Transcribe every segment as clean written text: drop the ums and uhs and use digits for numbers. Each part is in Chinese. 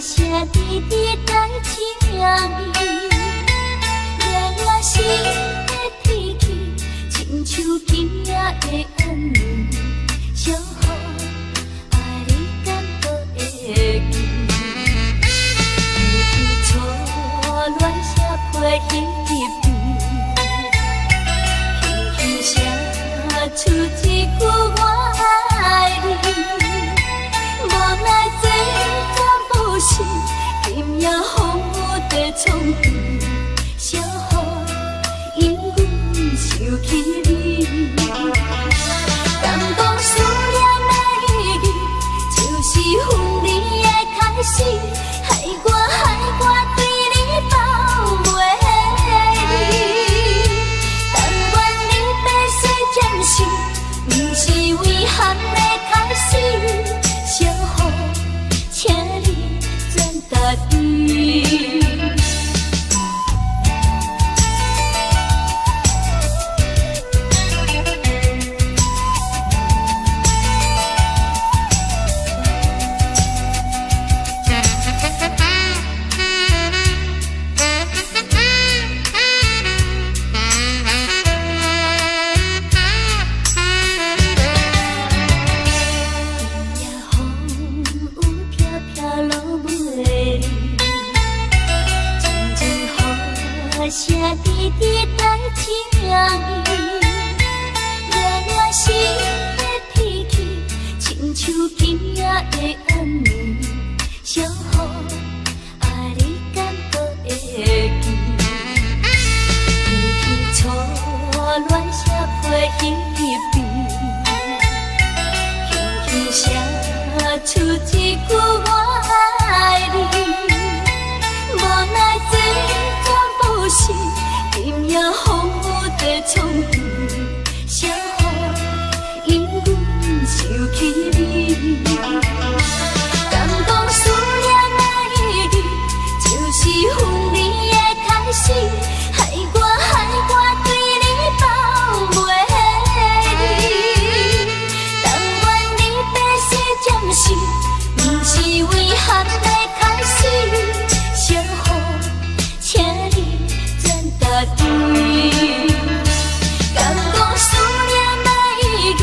写滴滴在情意，夜夜心的天气，亲像今夜的暗暝，小雨爱你感到会记，天初恋写批彼边，轻轻写出一句我爱你。无奈这段不是今夜风雨的冲撞，小雨因阮想起你。敢讲思念的意义，就是分离的开始，害我对你抱袂离。但愿你白水渐逝，不是遗憾的开始。小雨，请你转达伊。写滴滴在情意，夜夜心的天气，亲像今夜的暗暝，小雨爱你感到会记，天初恋写批彼边，轻轻写出一句我爱你。无奈这不是今夜风雨的冲撞，小雨因阮想起你。敢讲思念的意义，就是分离的开始，害我对你抱袂离。但愿你白水渐逝，不是遗憾的开始。小雨，请你转达伊。敢讲思念的意义，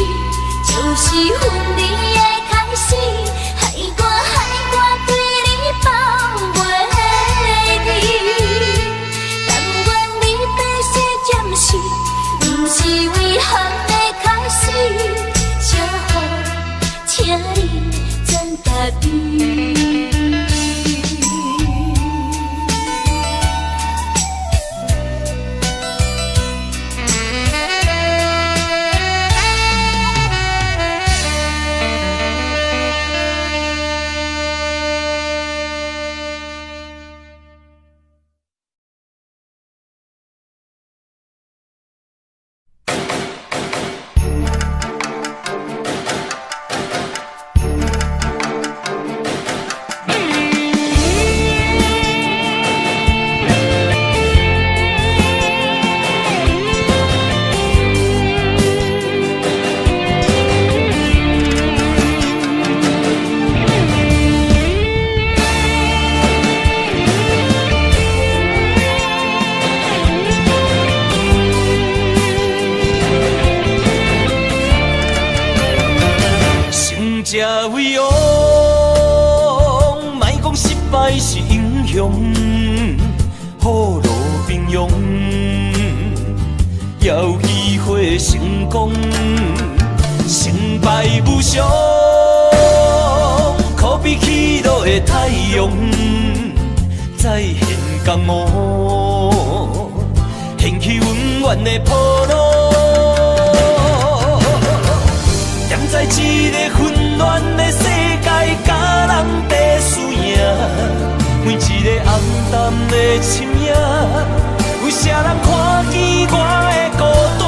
就是分离的开始，害我对你抱袂离。但愿你白水渐逝，不是遗憾的开始。小雨，请你转达伊。才为王，莫讲失败是英雄，雨露平庸，要机会成功，成败无常，可比起落的太阳，再现江湖，掀起温暖的波浪。站在一个混乱的世界，甲人在输赢，每一个暗淡的深夜，有啥人看见我的孤单？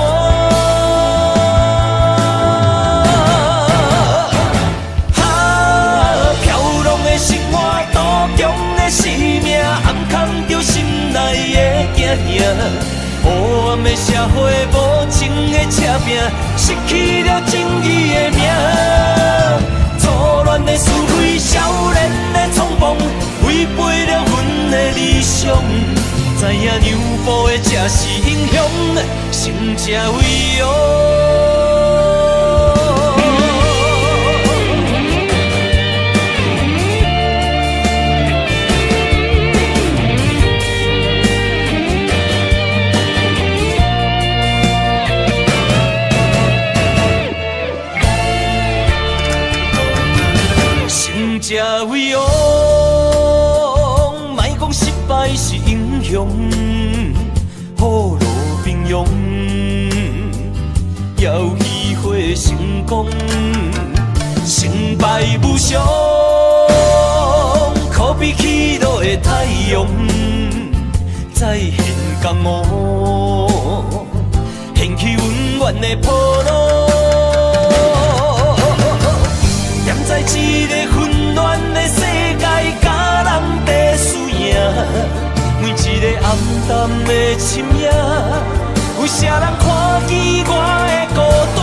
飘浪的生活，多强的生命，暗藏着心内的惊吓。黑暗的社会，无情的车拼，失去了正义的命。错乱的是非，少年的匆忙，为知影娘埔的才是英雄，成才伟哦。成才伟哦，莫讲失败是英雄，雨露平庸，也有机会成功。成败无常，可比起落的太阳，再现江湖，掀起温暖的波浪。踮在一个混乱的世界，甲人在输赢。每一个暗淡的深夜，有啥人看见我的孤单？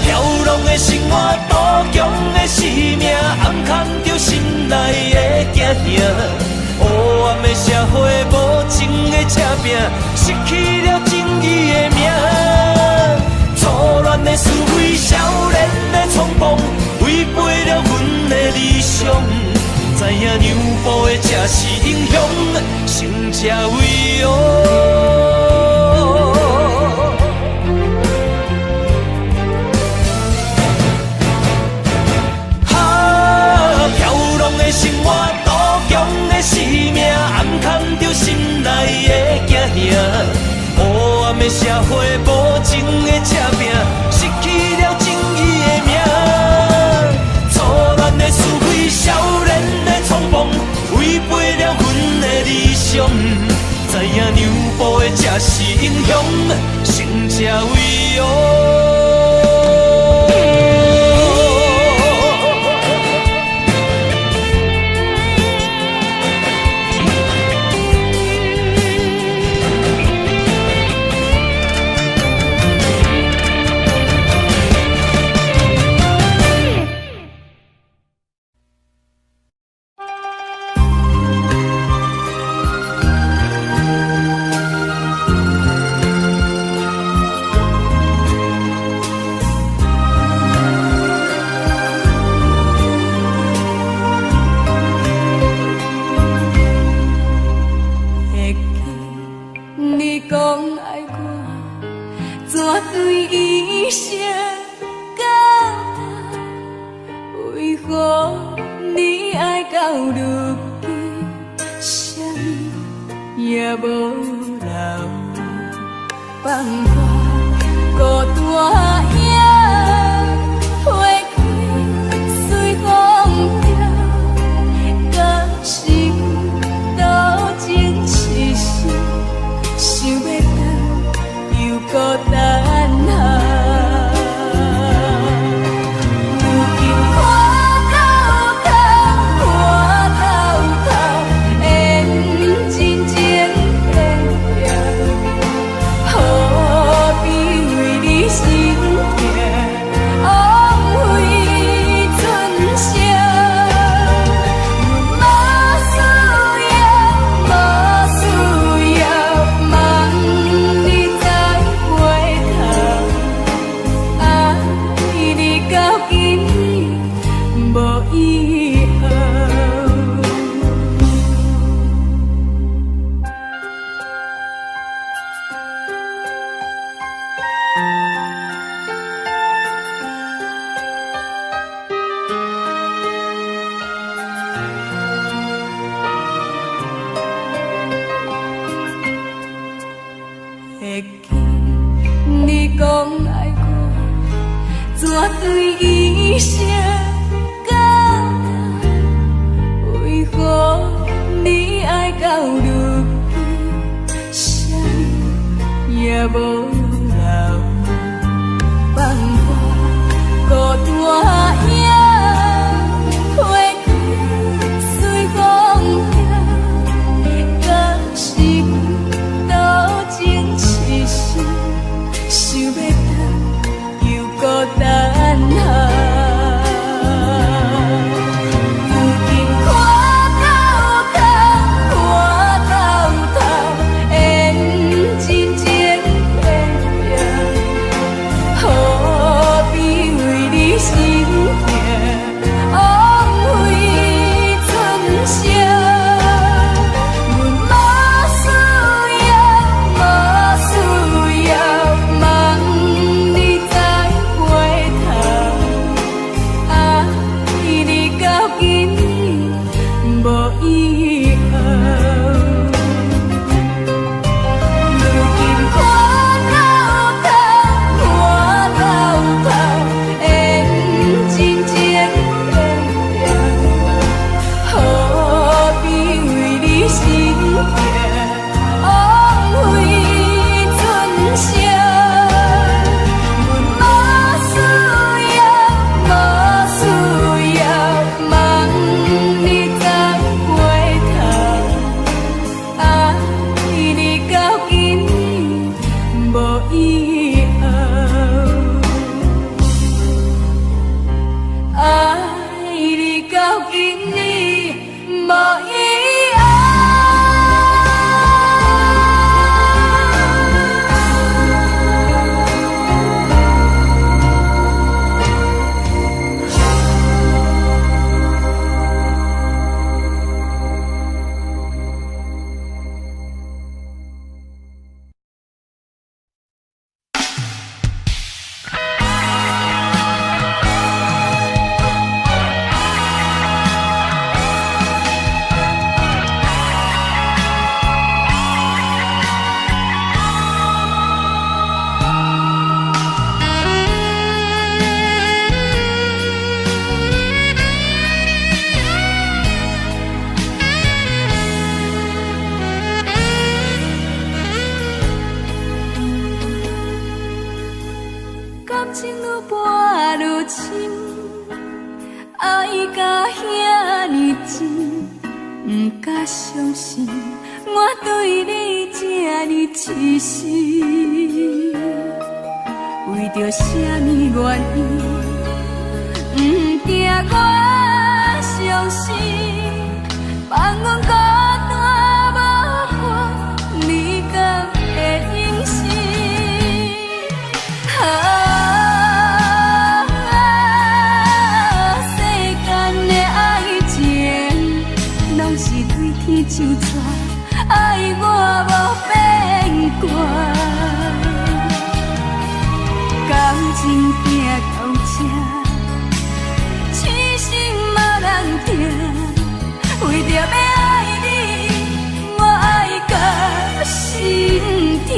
飘浪的生活，多强的生命，暗藏着心内的惊惊。黑暗的社会，无情的赤拼，失去了正义的名。错乱的是非，少年的冲动，违背了阮的理想。知影娘埔的才是英雄，成才伟哦。飘浪的生活，多强的生命，暗藏着心内的惊吓。黑暗的社会，无情的赤拼，失去了正义的名。错乱的是非，少年的冲动，违背了阮的理想。知影娘埔的才是英雄，成才伟哦。孤单啊。情愈跋愈深，爱甲遐尼深，不敢相信我对你这呢痴心。为着什么原因，不惊我伤心，放阮孤单无伴，你敢会忍心？世间的爱情，拢是对天就纸，爱我无变卦。感情行到这，痴心无人听。为着要爱你，我爱到心痛。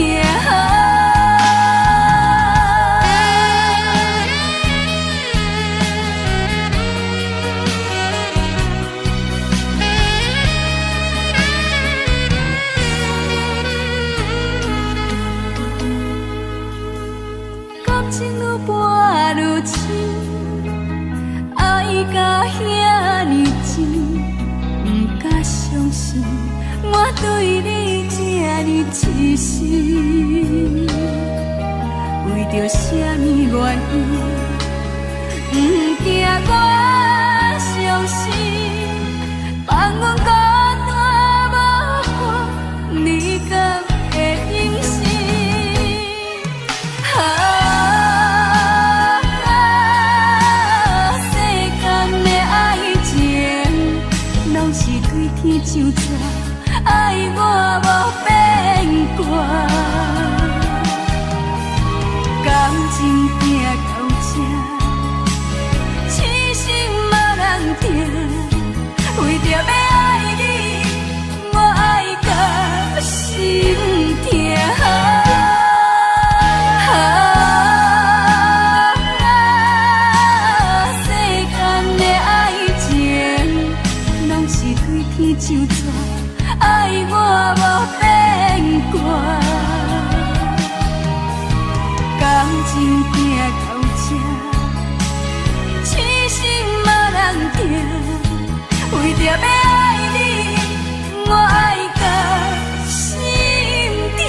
感情愈跋愈深，爱甲遐尼深，不敢相信我对你这呢痴心。为着什么原因，不惊我伤心，放阮孤单无伴，你敢会忍心？天就纸，爱我无变卦。感情行到这，痴心无人听。为着要爱你，我爱到心痛。天就纸，爱我无变卦。感情行到这，痴心无人听。为着要爱你，我爱到心痛。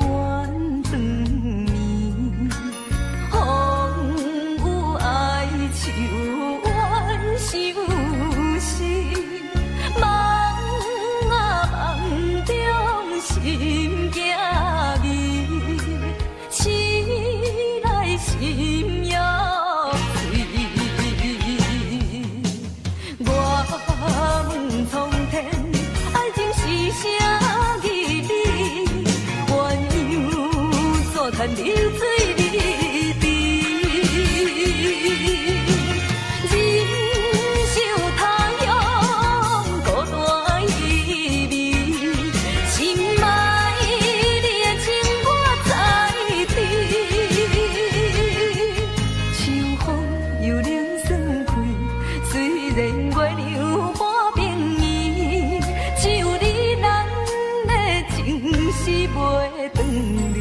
弯长暝，风雨哀愁怨相思，梦啊梦中心惊疑，醒来心也碎。我问苍天，爱情是啥意味？鸳鸯怎叹流水离离？人生他乡孤单依偎，心爱你的情我知知。秋风又冷霜开，虽然月亮半边圆，只有你咱的情是袂转离。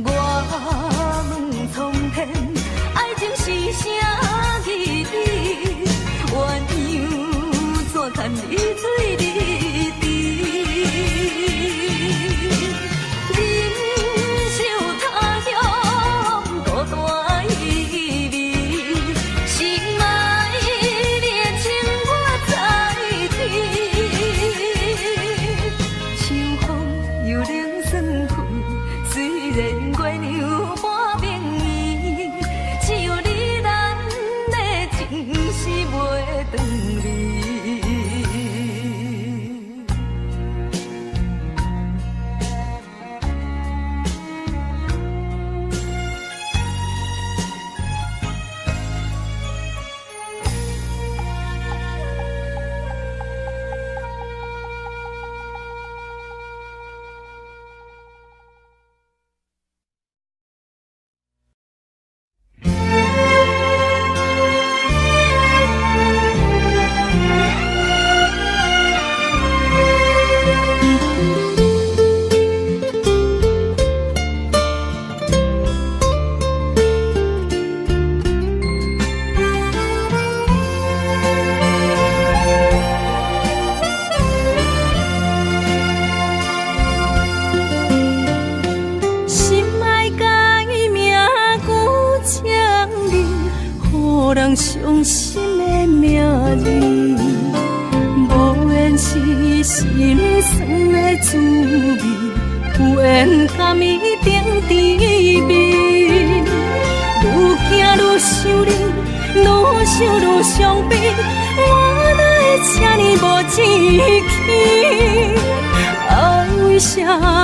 我问苍天，爱情是啥意味？鸳鸯怎叹离水离离？人生他乡孤单依偎，心爱你的情我知知。秋风又冷霜开，虽然月亮半边圆，只有你咱的情是袂转离。人伤心的名字，无缘是心酸的滋味，有缘甘伊定滋味。愈行愈想你，愈想愈伤悲，我哪会这呢无志气？爱为啥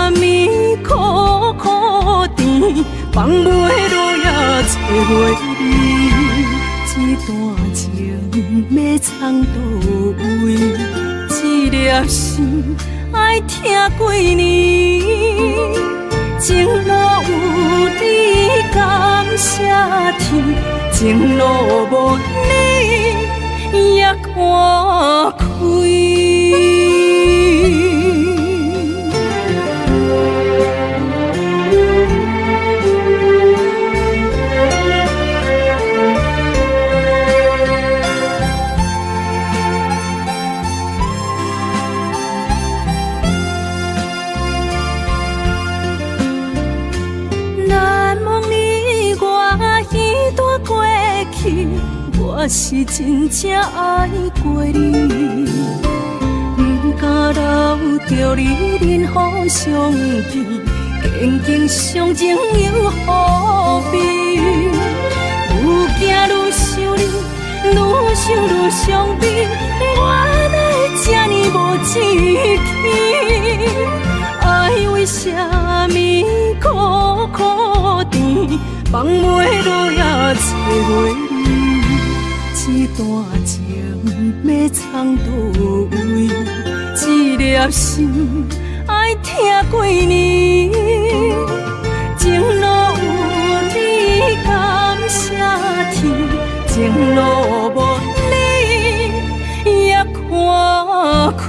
物苦苦甜，放袂落也找袂你？这段情要藏倒位？一粒心爱听几年，情路有你感谢天，情路无你也看开。我是真正爱过你，不敢留着你任何相片，坚强相情又何必？愈行愈想你，愈想愈伤悲，我哪会这呢无志气？爱为啥物苦苦甜，放袂落也找袂你？这段情要藏倒位？一粒心爱听几年，情情路无你也看开。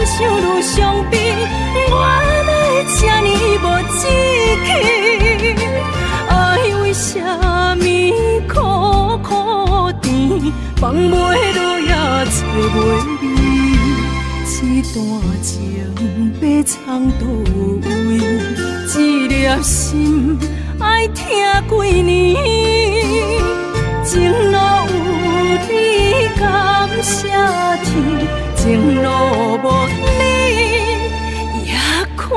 想愈伤悲，原来这呢无志气。爱为啥物苦苦甜，放袂落也找袂离。这段情要藏倒位？一粒心爱听几年，情路有你感谢天。情路无你也看开。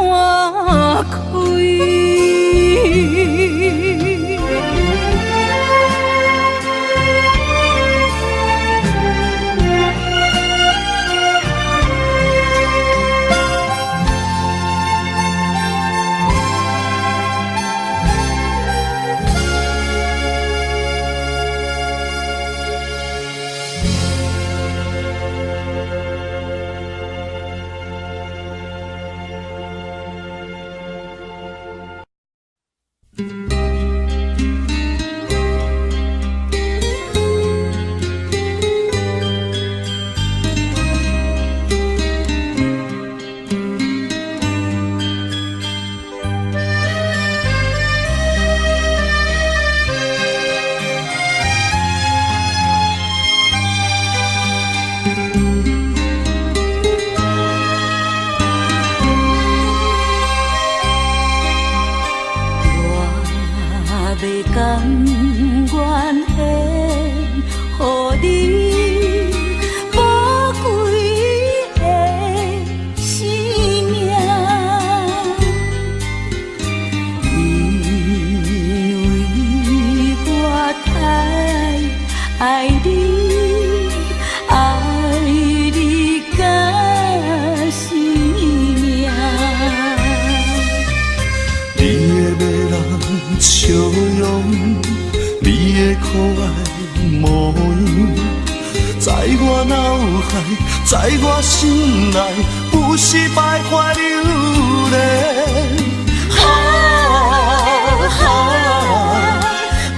在我心内不是徘徊流连，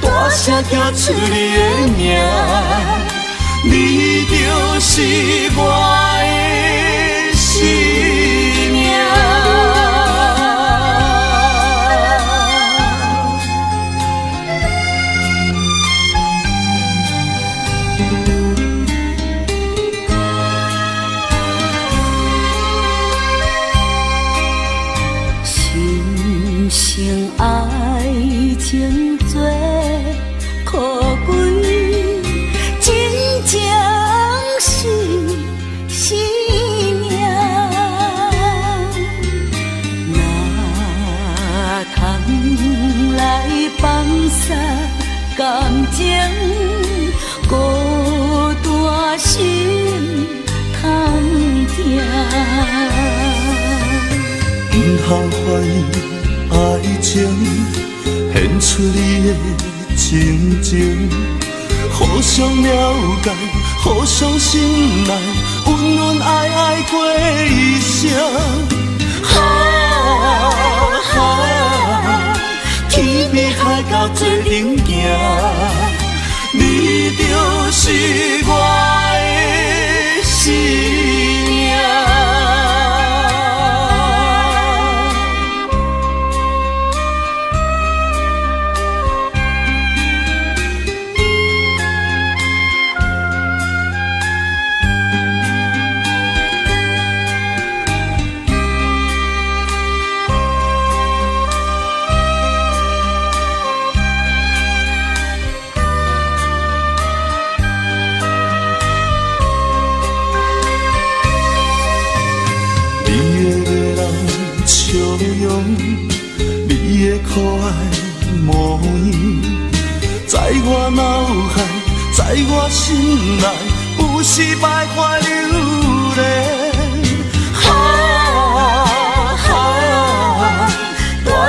大声叫出你的名，你就是我的生命。爱情做可贵，真正是生命。哪通来放下感情，孤单心通疼。不通怀疑。爱情献出你的情情，互相了解，互相信赖，温温爱爱过一生。天边海角做阵行，你就是我的生命。你的可爱模样，在我脑海，在我心内，不是徘徊流连。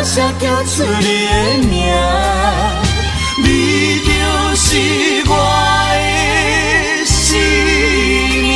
声叫出你的名，你就是我的生命。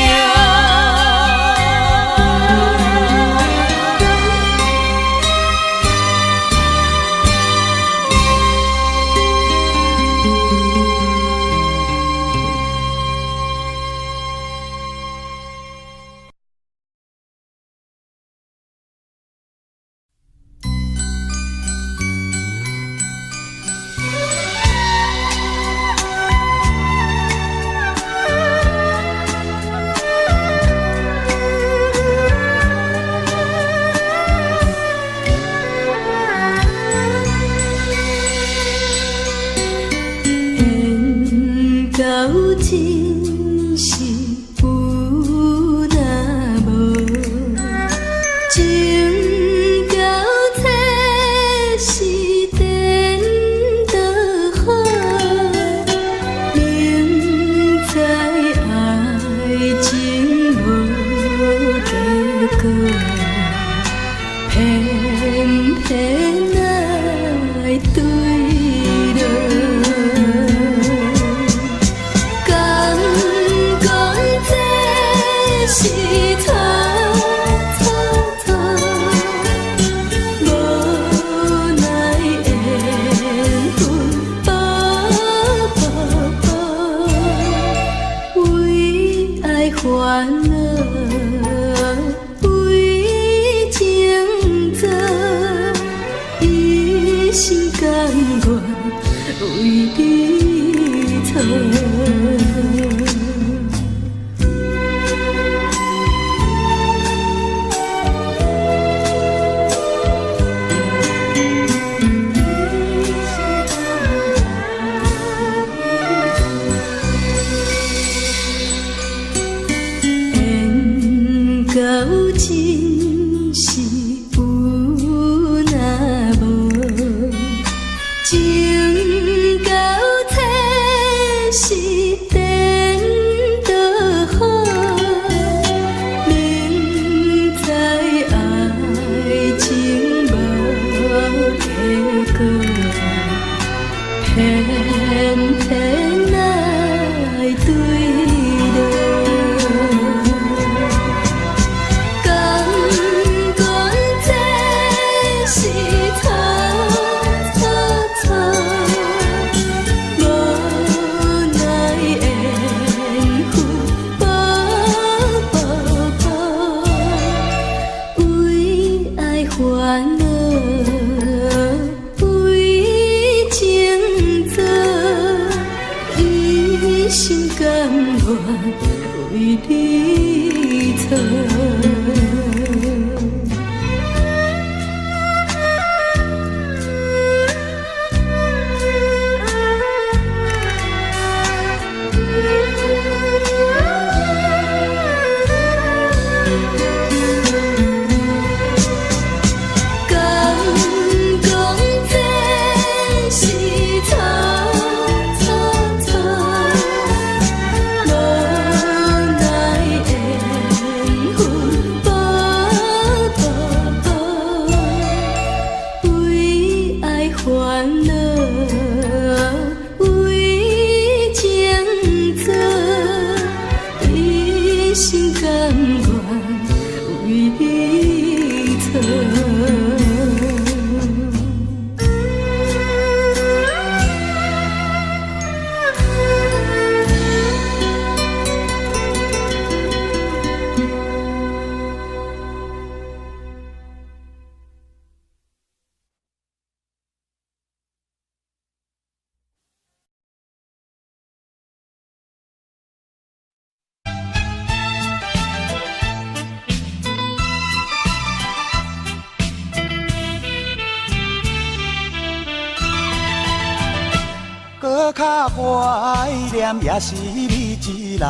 搁较怀念也是你一人，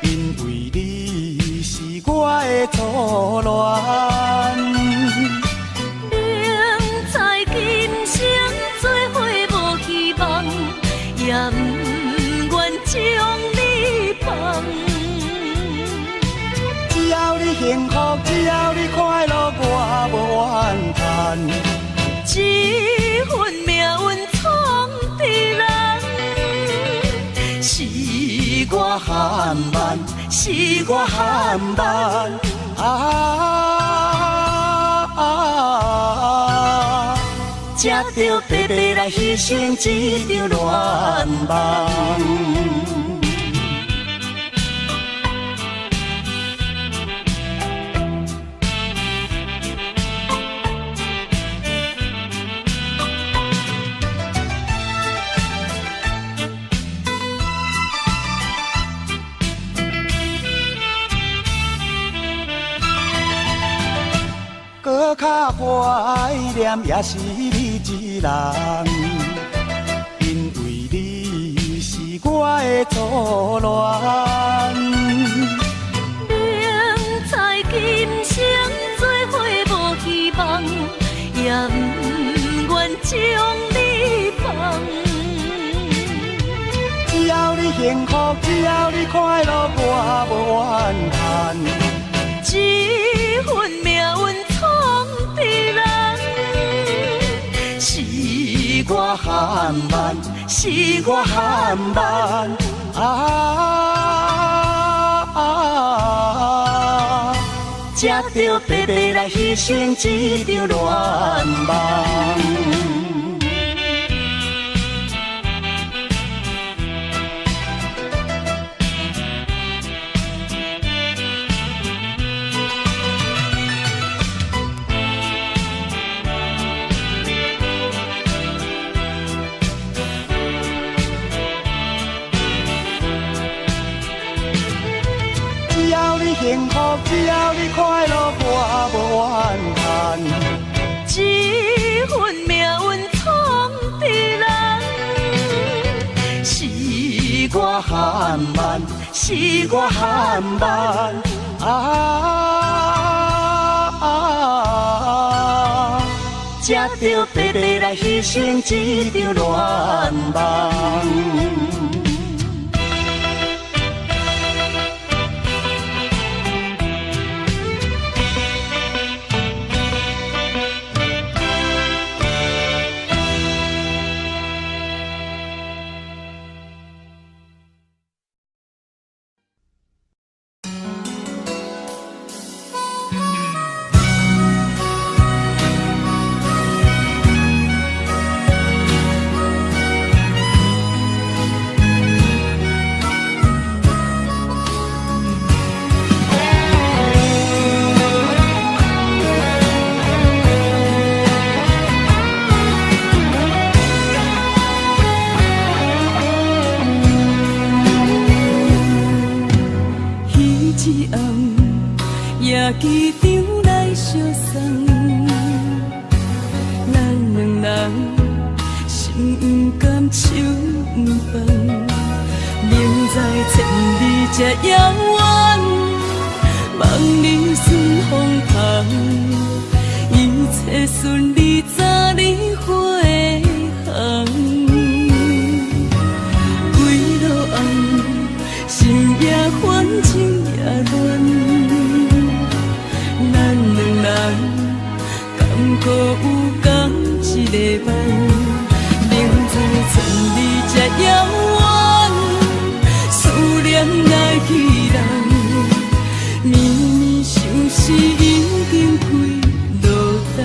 因为你是我的初恋。明知今生做伙无希望，也不愿将你放。只要你幸福，只要你快乐，我无怨叹。这份命运闯地人，是我含慢，是我含慢才着白白来牺牲一场恋梦。搁较怀念，也是你一人，因为你是我的初恋。明知今生做伙无希望，也不愿将你放。只要你幸福，只要你快乐，我无怨叹。这份命运闯地人，是我含慢，是我含慢才着白白来牺牲一场恋梦。幸福，只要你快乐，我无怨叹。这份命运闯地人，是我含慢，是我含慢才着白白来牺牲一场恋梦。夜机场来相送，咱两人心不甘手不放，明知千里这遥远，望你顺风旁，一切顺利早日回航。归路暗，心也烦，情也乱。咱两人敢可有共一个梦？明知千里这遥远，思念来去人。绵绵相思已经开落冬，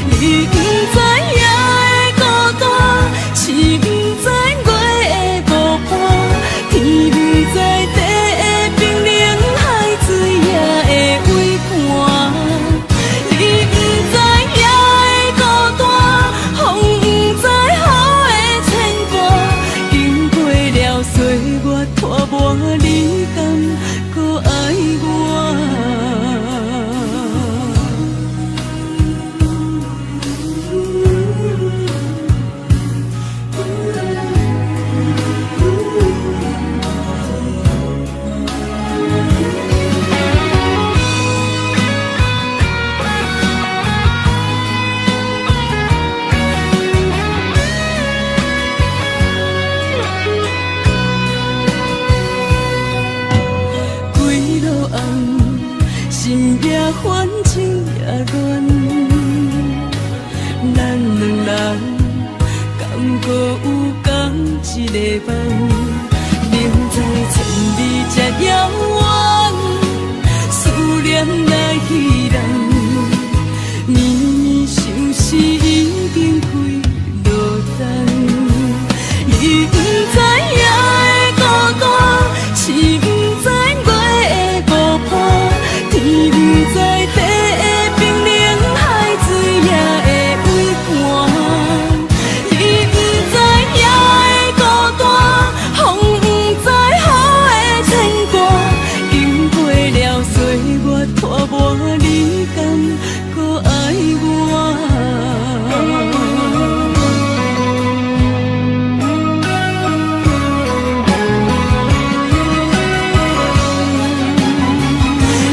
你不知夜的孤单，星不知月的无伴，天不知地的冰冷，海水也会背叛。你不知夜的孤单，搁有共一个梦，明知千里才遥远，思念来彼人。绵绵相思已经开落冬，你不知夜的孤单，是不知月的无伴，天不知地的冰冷，海水也会微寒。你不知夜的孤单，风不知雨的牵挂，经过了岁月拖磨，你敢搁爱我？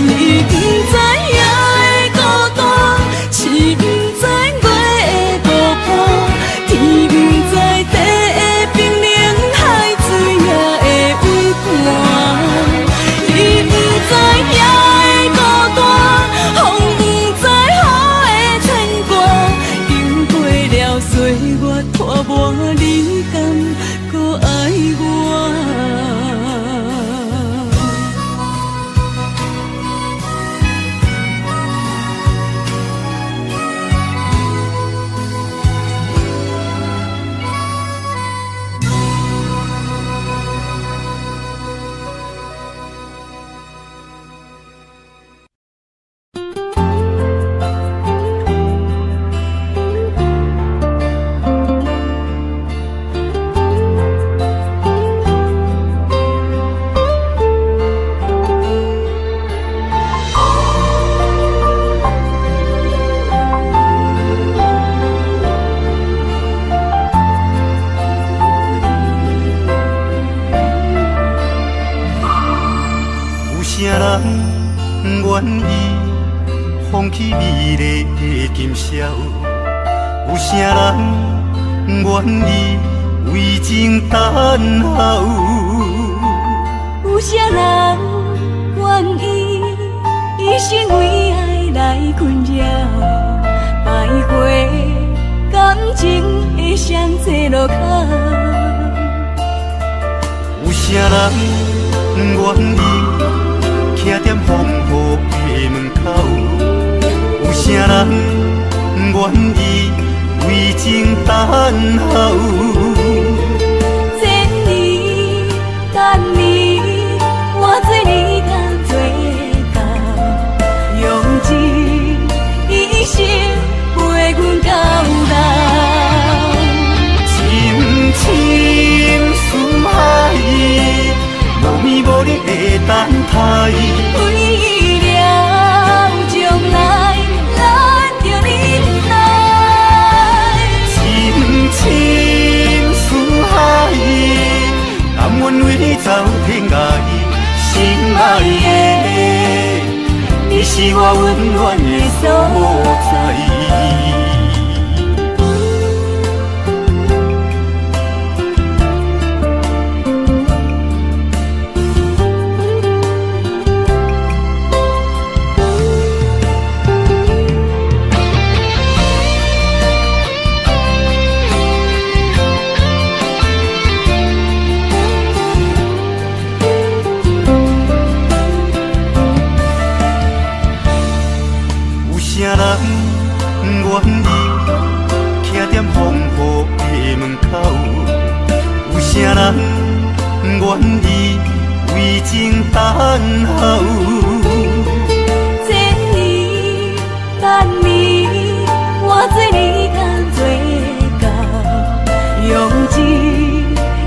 你不知夜的孤单，是不知月的无伴，天不知地的冰冷，海水也会微寒。你不知夜的孤单，风不知雨的牵挂，经过了岁月拖磨，你敢搁爱我？啥人愿意放弃美丽的今宵？有啥人愿意为情等候？有啥人愿意一生为爱来困扰？徘徊感情的双际路口。有啥人愿意徛在风雨的门口？有啥人愿意为情等候？这年等你，我做你甘做到，用一生陪阮到老。深深思海，无眠无日的等待。为了将来，咱着忍耐。深深思海，甘愿为你走天涯。心爱的，你是我温暖的所在。啥人愿意徛在风雨的门口？有啥人愿意为情等候？这年等你，我做你甘做到，用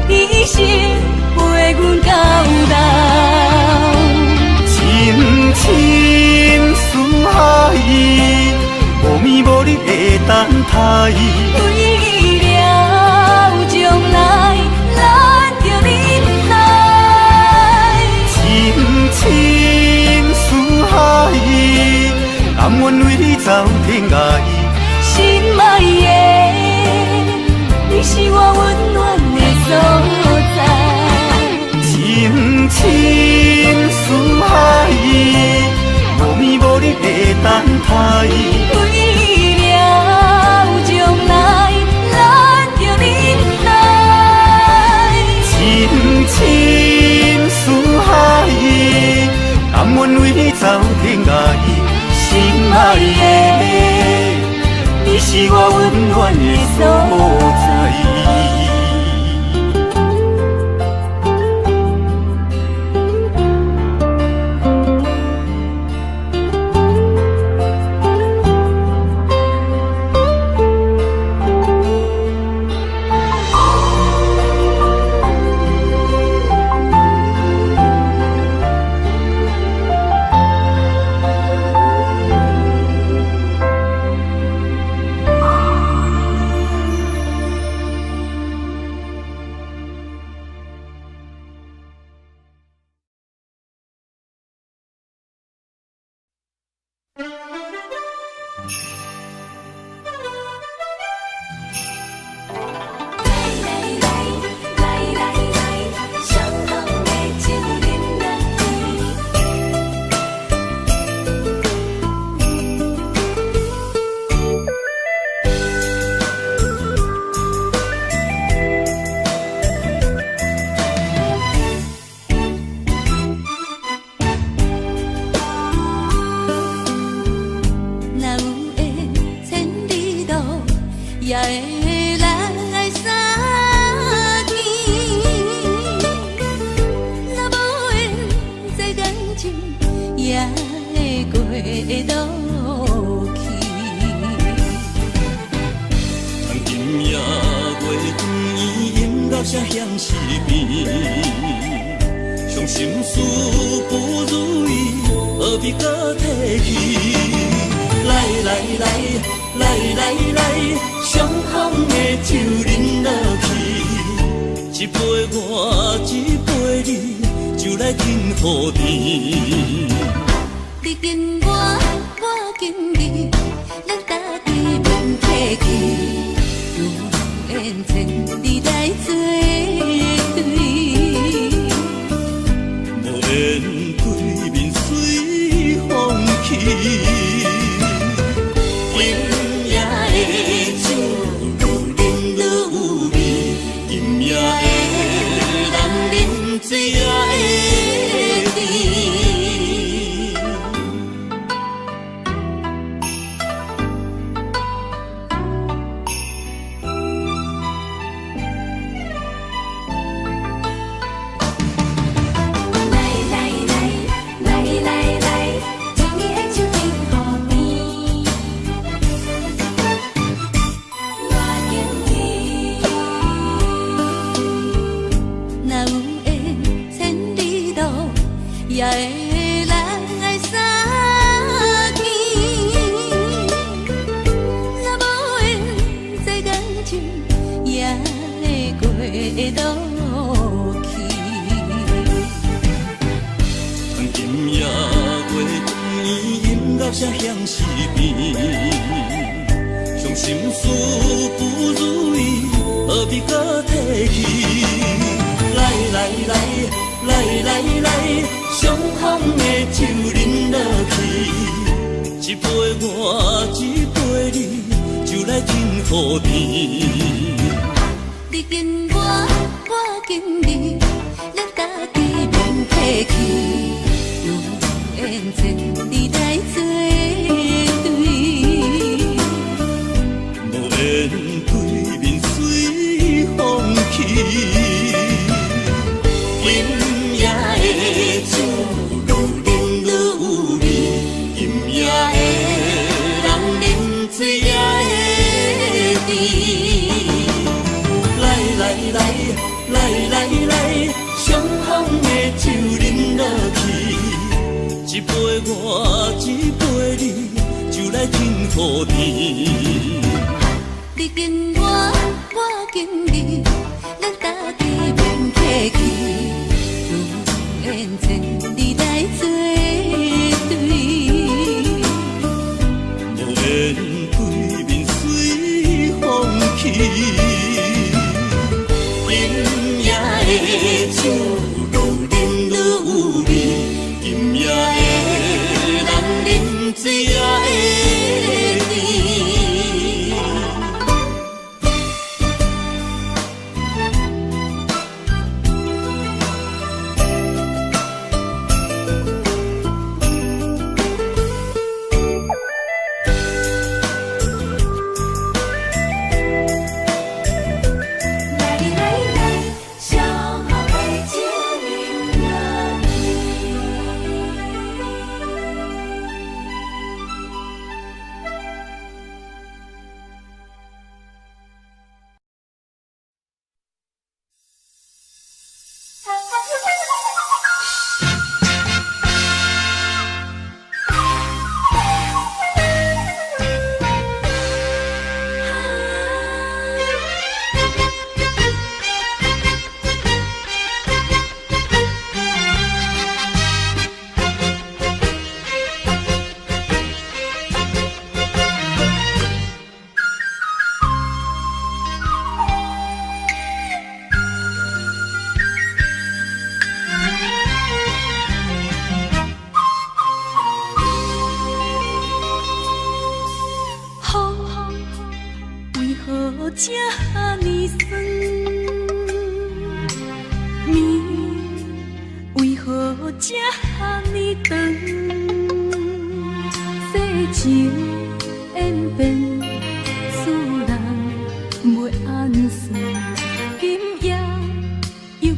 一生陪阮到老。深深思海，无眠无日的等待。为了将来，咱着忍耐。深深思海，甘愿为你走天涯。心爱的，你是我温暖的所在。深深思海，无眠无日的等待。为了将来，咱着忍爱的，你是我温暖的所在。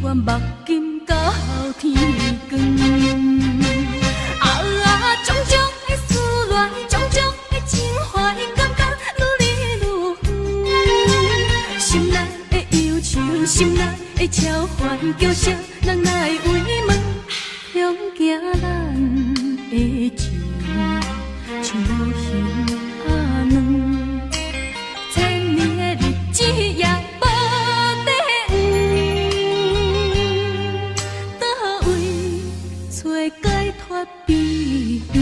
阮目金到天光。种种的思恋，种种的情怀，感觉愈来愈远。心内的忧愁，心内的超凡，叫声人来慰问，向行咱的情，像无形仔软。千年的日子也无地远，倒位找解脱悲怨。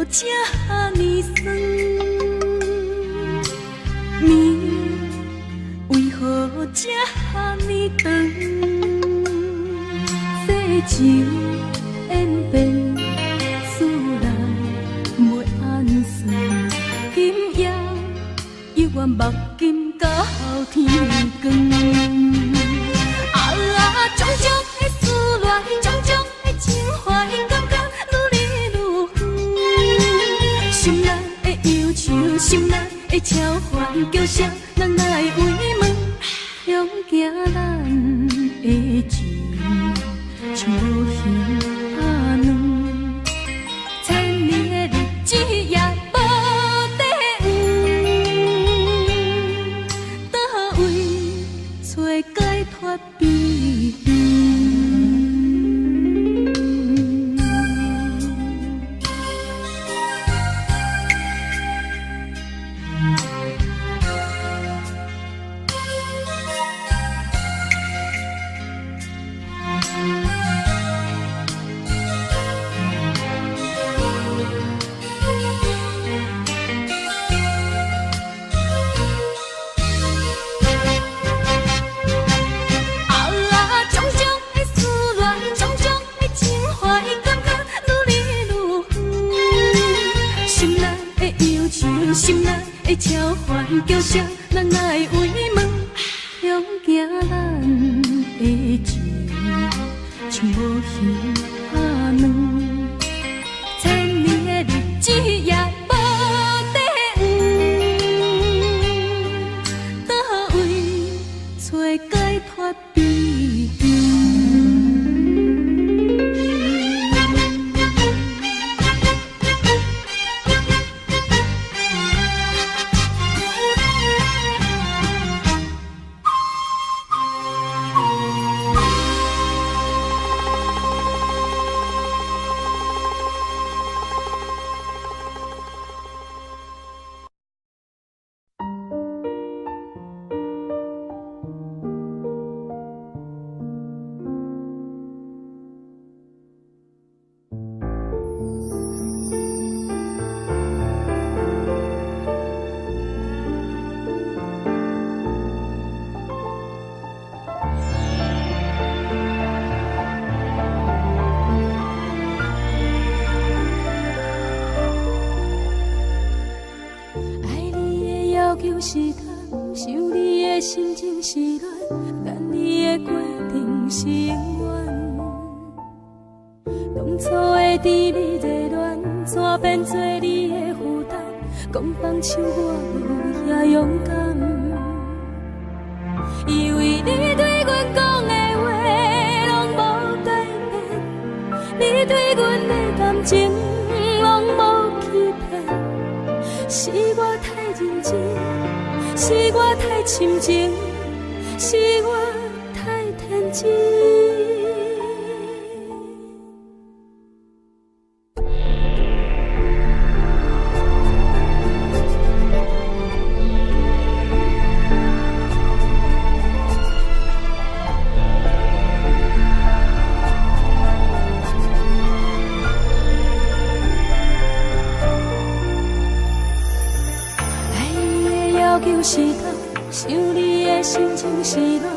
这呢酸，暝为何这呢长？世情演变，使人袂安顺。今夜犹原目金到天光。种种的思恋，种种的情怀，感觉愈来愈远。心内的忧愁，心内的超凡，叫声人来慰问，向行咱的情，像无形仔软。千年的日子也无地远，倒位找解脱悲怨。心内的超凡，叫声人来慰问，向行咱的情，像无形仔软。千年的日子也无地远，倒位找解脱悲怨。是谈，想你的心情是乱，等你的过程是永远。当初的甜蜜热恋，怎变做你的负担？讲放手我无遐勇敢，因为你对阮讲的话拢无改变，你对阮的感情拢无欺骗，是我太认真。是我太深情，是我太天真。爱你的要求是等。想你的心情是乱，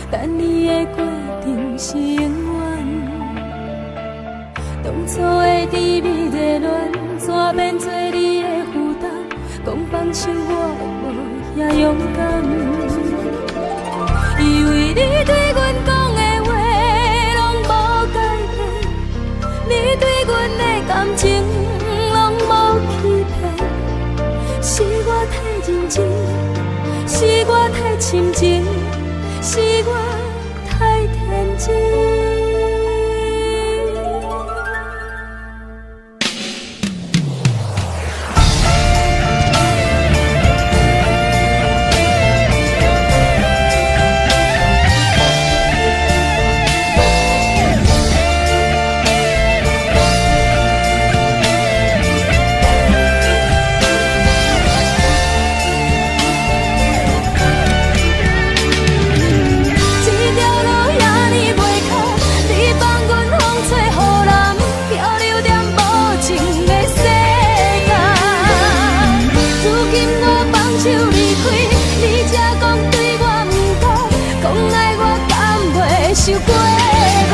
等你的过程是永远。当初的甜蜜热恋，怎变做你的负担？讲放手我无遐勇敢。深情，是我太天真。受过慢，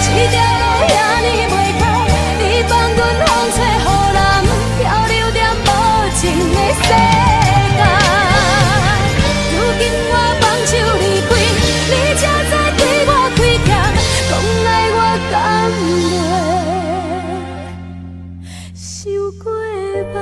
这条路遐尼袂空，你放阮风吹雨淋，漂流在无情的世界。如今我放手离开，你才知对我开腔，讲爱我敢袂受过慢。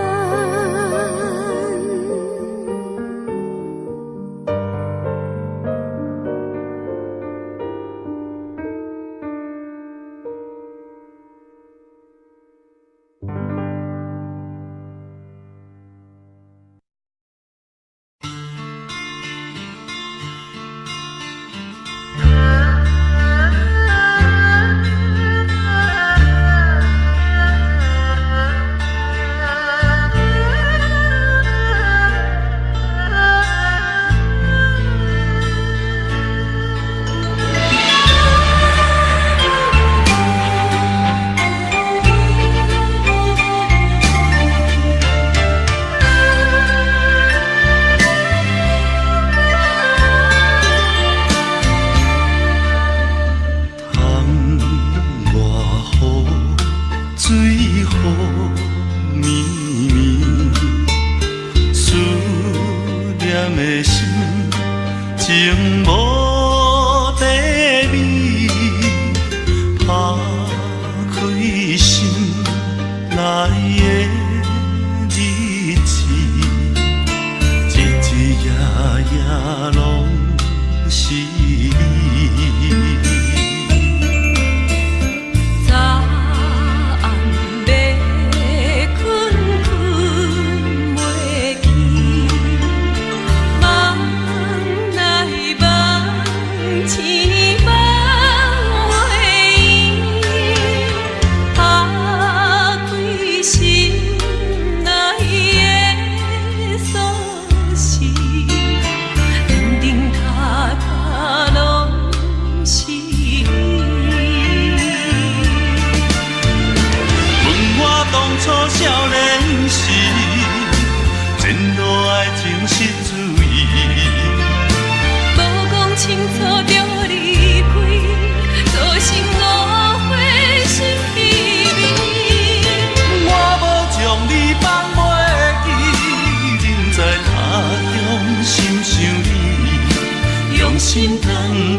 心等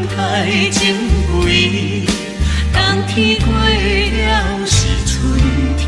待情归，冬天过了是春天。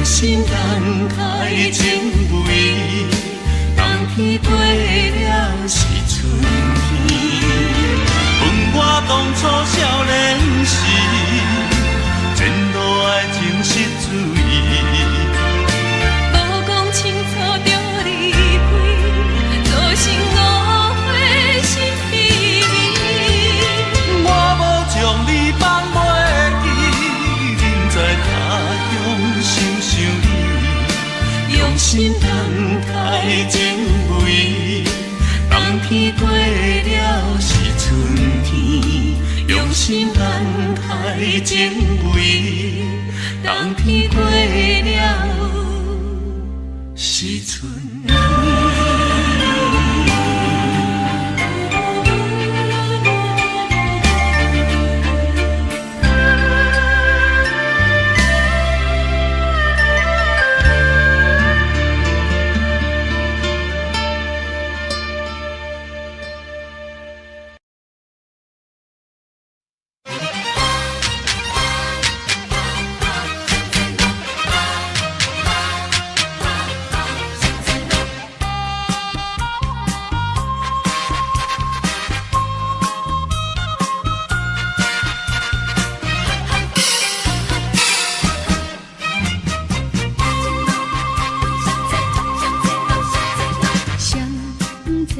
心等待情归，冬天过了是春天。当初少年时，前路爱情失注意。无讲清楚就离开，造成误会心悲悲。我无将你放袂记，人在他乡想想你，用心等待情为，冬天过了是春天，用心等待情为，冬天过了是春天。陪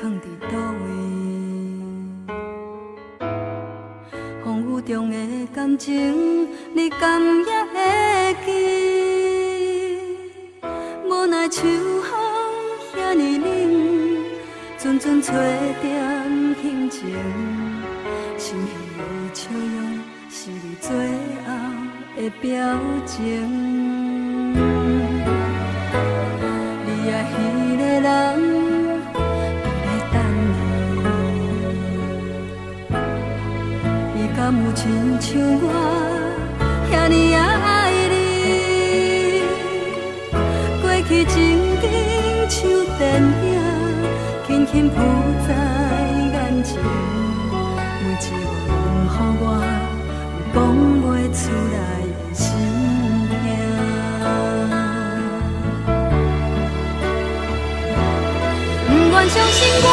藏伫倒位？风雨中的感情，你敢也会记？无奈秋风遐尼冷，阵阵吹点心情，心稀的笑容是你最后的表情。你爱迄个人，在等你，伊敢有亲像我遐尼爱你？过去情景像电影，轻轻浮在眼前，每一个问候我有讲袂出来的心痛。不愿相信我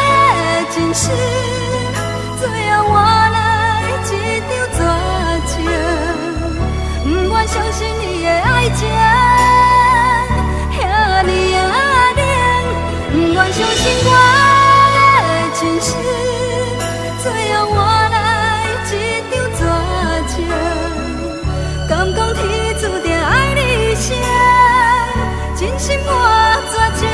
的真实，最后换来一场绝情。不愿相信你的爱情遐尼啊冷，不愿相信我的真实，最后换来一场绝情。敢讲天注定爱你一生，真心我绝情。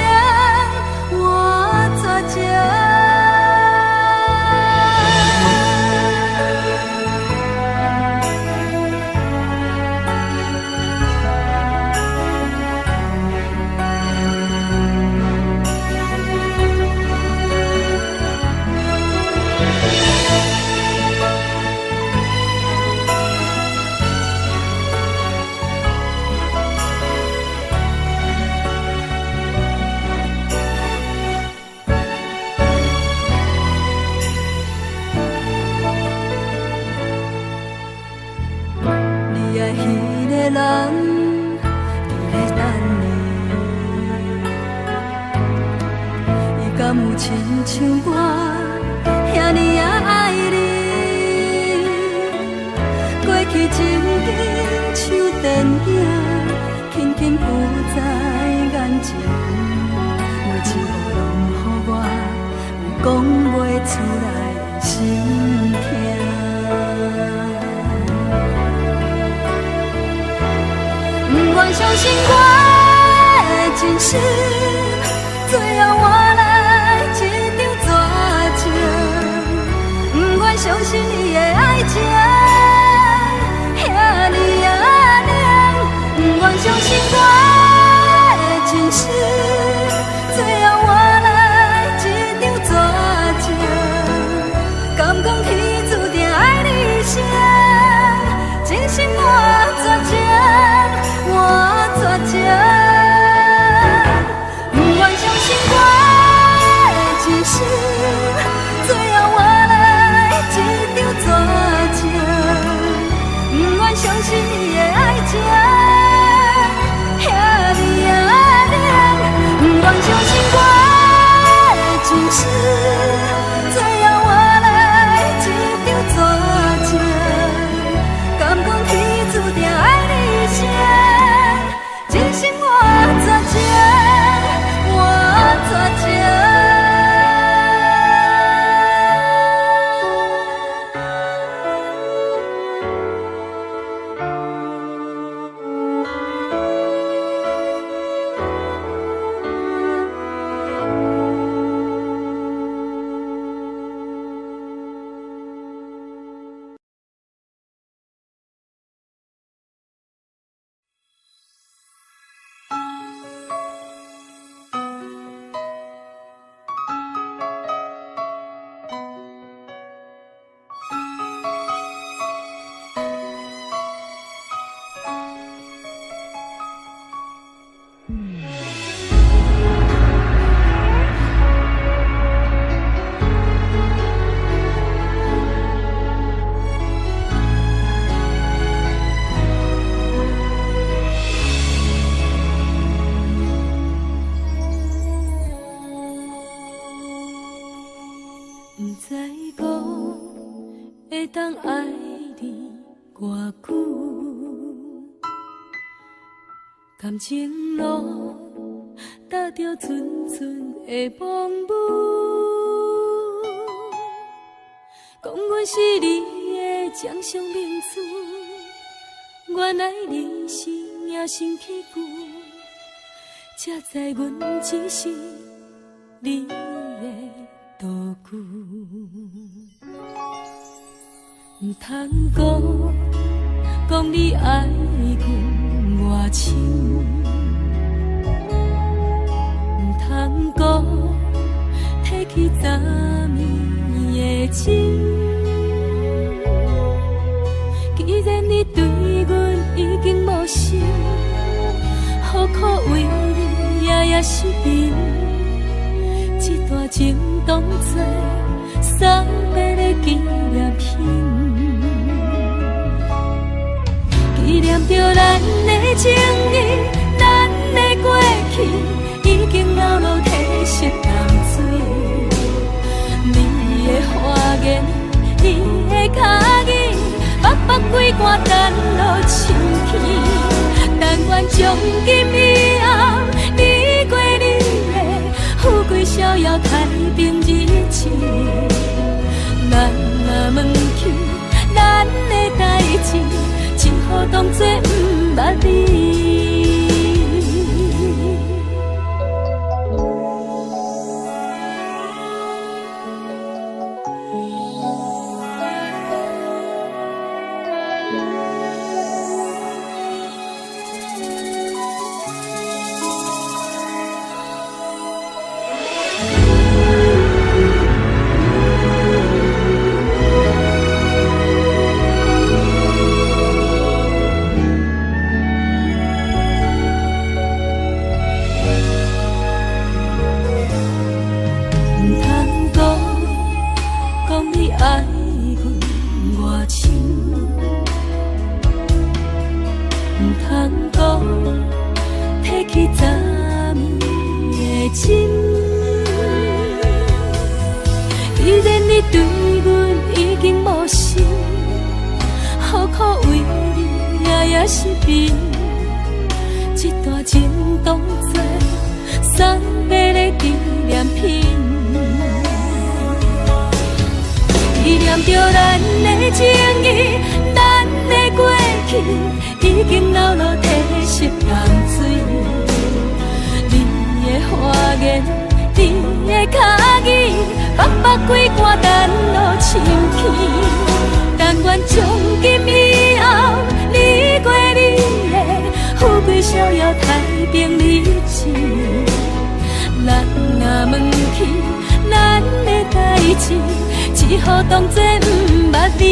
人伫咧等你，伊敢有亲像我遐尼啊爱你？过去情景像电影，轻轻浮在眼前，每一个拢予我有讲袂出来的心痛。不愿相信我的真实，最后换来一场绝情。不愿相信你的爱情遐尼啊冷，不愿相信我的真实，最后换来一场绝情。敢讲天注定爱你一生，真心我绝情。我绝情，不愿相信我的真实，最后换来一场绝情。不愿相信你的爱情遐尼啊冷，不愿相信我的真实，最后换来一场绝情。敢讲天注定爱你一生。真心我绝情，我绝情。当爱你偌久，感情路踏着阵阵的风雨。是你的掌上明珠，原来你是野生起句，才知阮只是你的道具。唔通讲你爱阮偌深，唔通讲提起昨暝的情。既然你对阮已经无心，何苦为你夜夜失眠？这段情当作送别的纪念品，纪念着咱的情谊，咱的过去已经流落褪色淡水。你的花言，你的脚语，目目几竿等落深去。但愿从今以后，你过你的富贵逍遥太平日子。咱若问起咱的代志，只好当作不捌你。只好当作不捌你。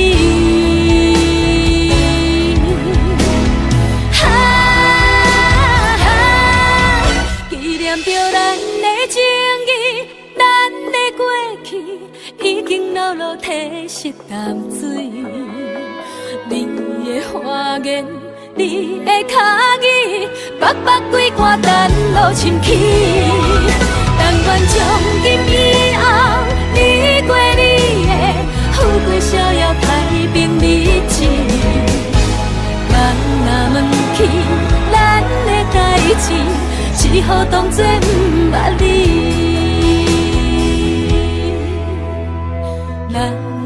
纪念着咱的情谊，咱的过去已经流落褪色淡水。你的花言，你的脚语，目目几竿等落深去。但愿从今以后，你过你的富贵逍遥太平日子。咱若问起咱的代志，只好当作不捌你。咱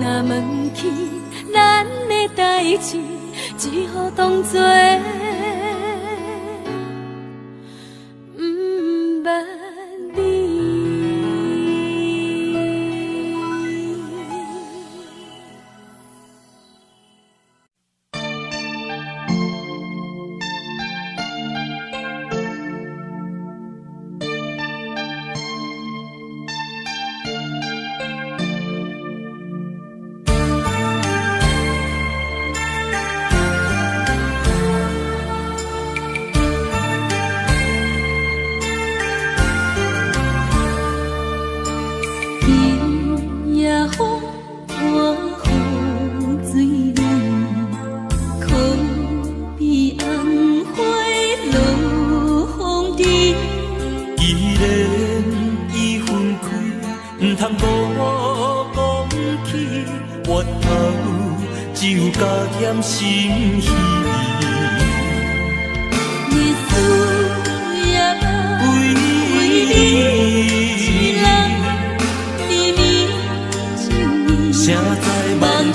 若问起咱的代志，只好当作不捌你。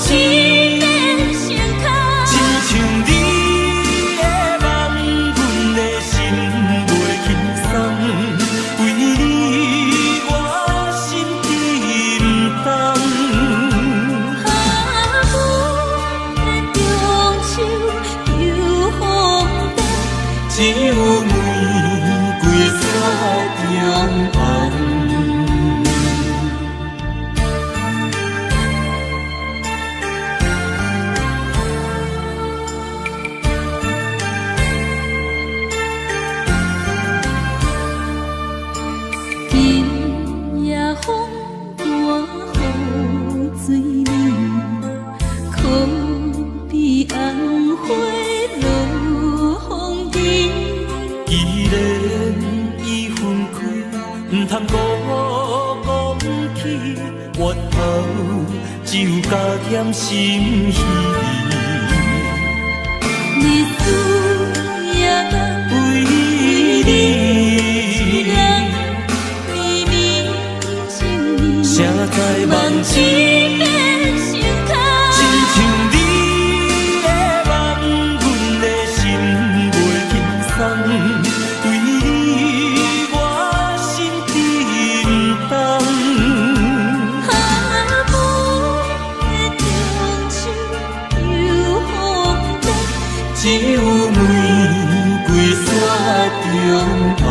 痴的心坎，亲像你的梦，阮的心袂轻松。为你我心惊动。啊，阮的中手又风动，只有玫瑰雪中红。今夜风大雨水冷，可比红花落风尘。既然已分开，唔通孤孤去，越头只有加添心稀。日思夜梦，为你，绵绵情意，谁知梦梦痴的心坎，亲像你的梦，阮的心袂轻松。为你我心惊动。啊，阮的中手又风动，只有玫瑰雪中红。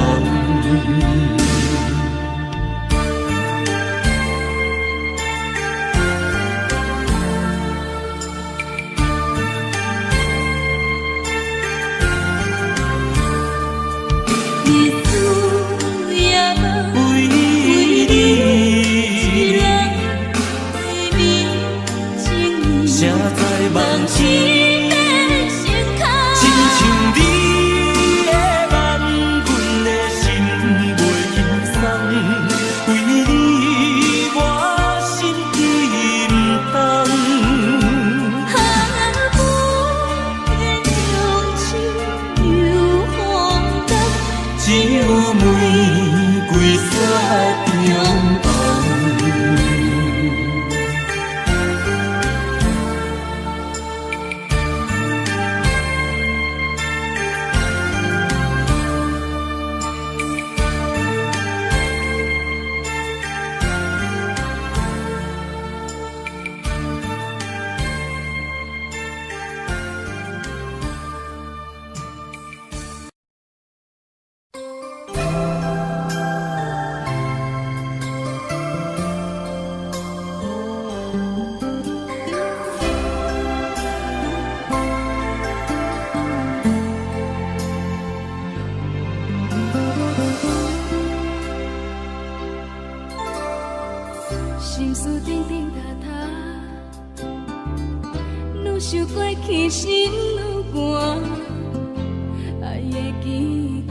日思夜梦，为你，绵绵情意，谁知梦梦痴的心坎，亲像你的梦，阮的心袂轻松。为你我心惊动。啊，阮的中手又风动，只有玫瑰雪中红。心思定定塌塌，愈想过去心愈寒。爱的吉他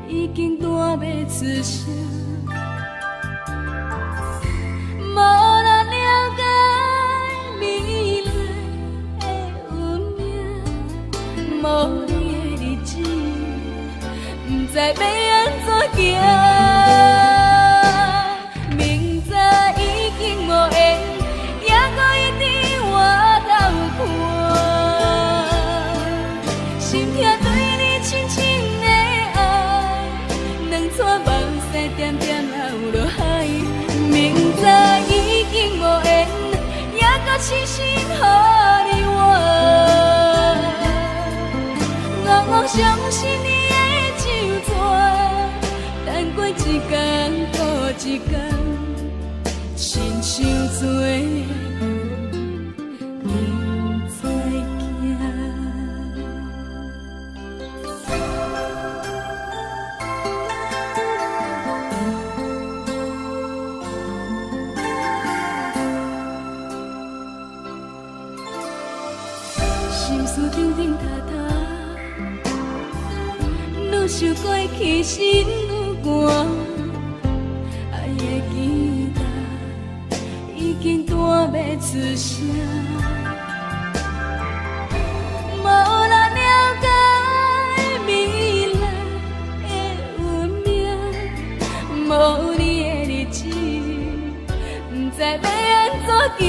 已经弹要出声，无人了解未来的运命，无你的日子，不知要安怎行。点点流落海，明知已经无缘，也搁痴心予你我。我相信你的周全，等过一天过一天，亲像做你在行。心思定定塌塌，愈想过去心愈寒。爱的吉他已经弹要出声，无人了解未来的运命，无你的日子，不知要安怎行。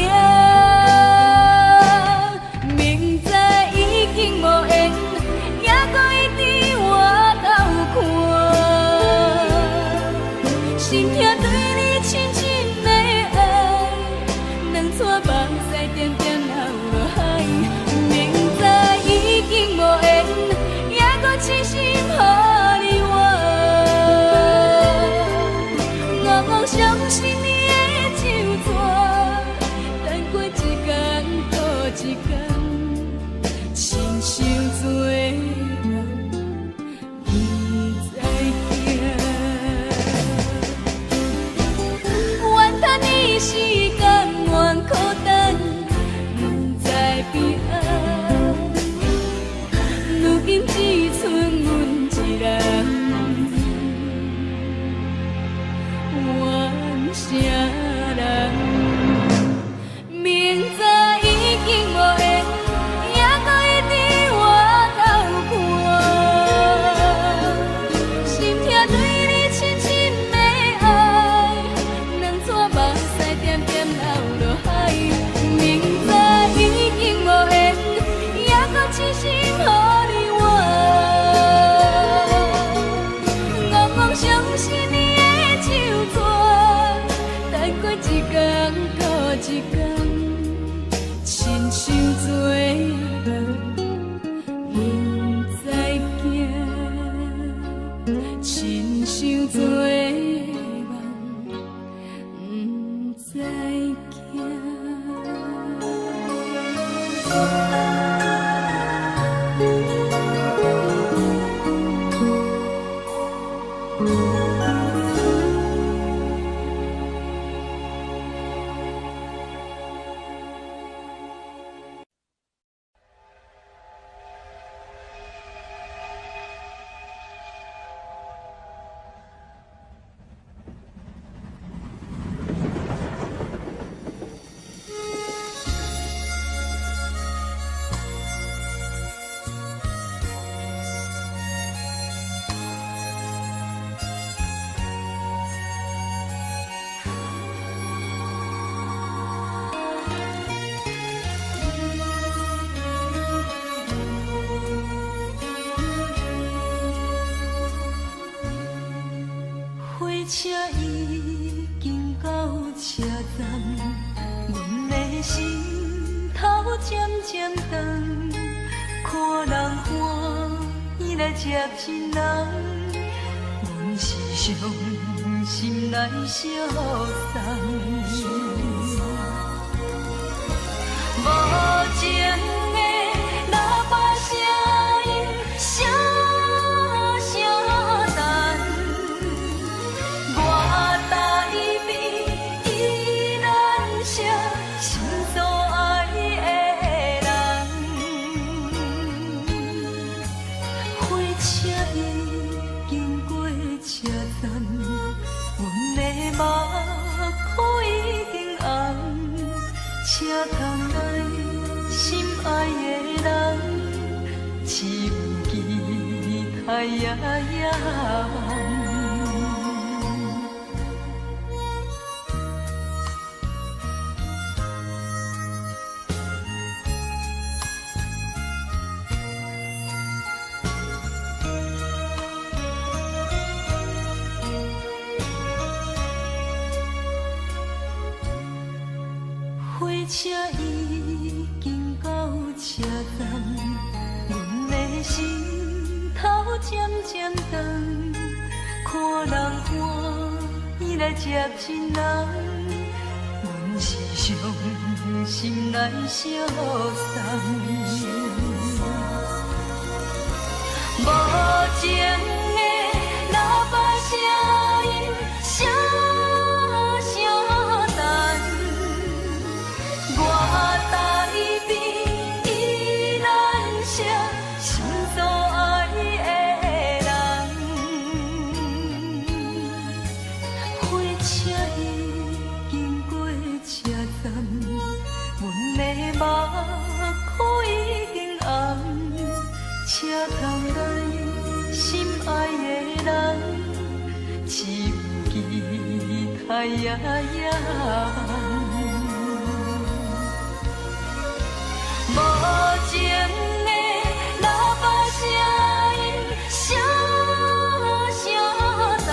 时间愿孤单，不知悲哀。如今只剩阮一人，怨啥人？明知已经无缘，也搁一直活头看。心痛对你深深的爱，两撮目屎点点流落海。明知已经无缘，也搁痴心予你换。戆戆相信你的手纸，等过一天搁一天。亲像做梦，不知惊；亲像做梦，不知惊。火车已经到车站，阮的心头渐渐长，看人欢喜来接亲人，阮是伤心来相送。无情的喇叭声音，声声淡。我台边依然写心所爱的人，火车已经过车站，阮的目眶已经红，车头来心爱的人，只有期待夜夜梦。火车已经到车站，阮的心头渐渐长，看人欢喜来接亲人，阮是伤心来相送。无情的喇叭声音，声声淡。我台边依然写心所爱的人，火车已经过车站，阮的目眶已经红，车头来心爱的人，只有期待夜夜梦。无情的喇叭声音，声声淡。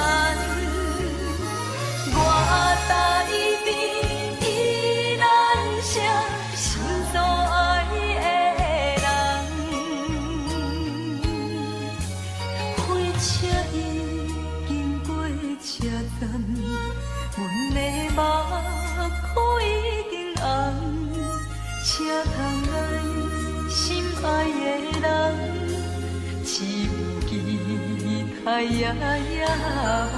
我台边依然写心所爱的人，火车已经过车站，阮的目眶已经红，车头来心爱的人，只有期待夜夜梦。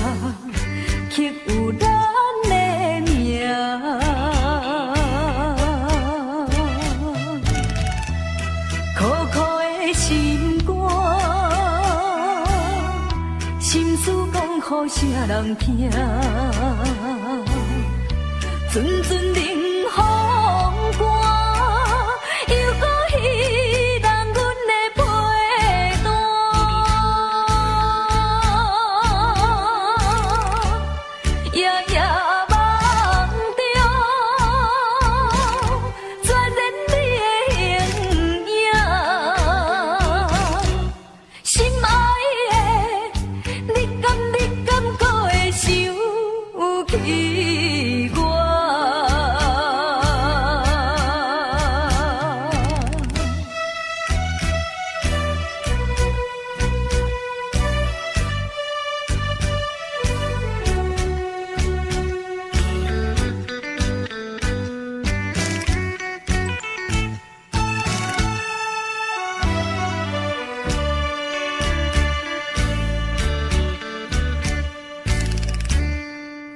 刻有咱的名。苦苦的心肝，心事讲予啥人听？阵阵冷风寒，又搁彼人阮的陪伴。夜夜梦中，全然你的形影。心爱的，你敢搁会想起我？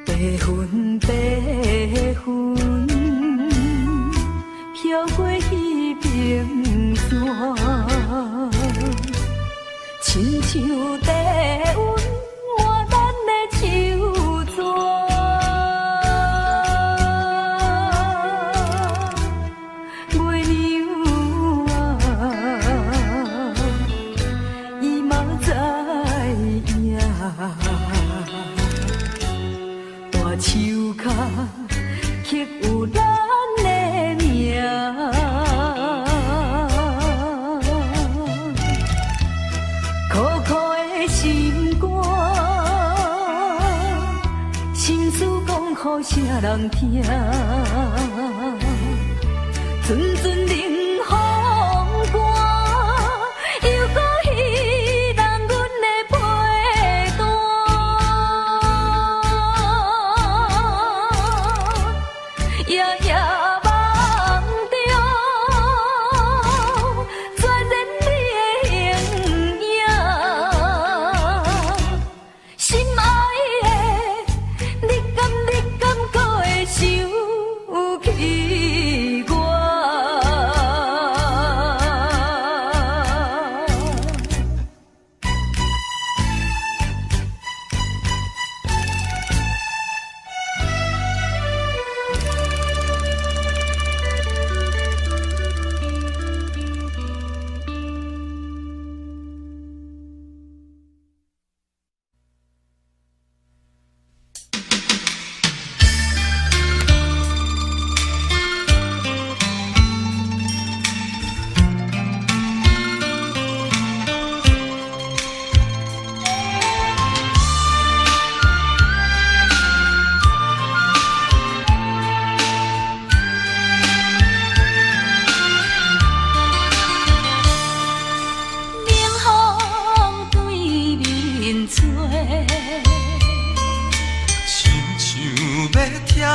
白云，白云，飘过彼平山，亲像低温满咱的手纸。月娘啊，伊嘛知影。大树脚刻有咱的名，苦苦的心肝，心事讲予啥人听？阵阵冷风寒，又搁彼人阮的陪伴。夜夜梦中，全然你的形影。心爱的，你敢搁会想起我？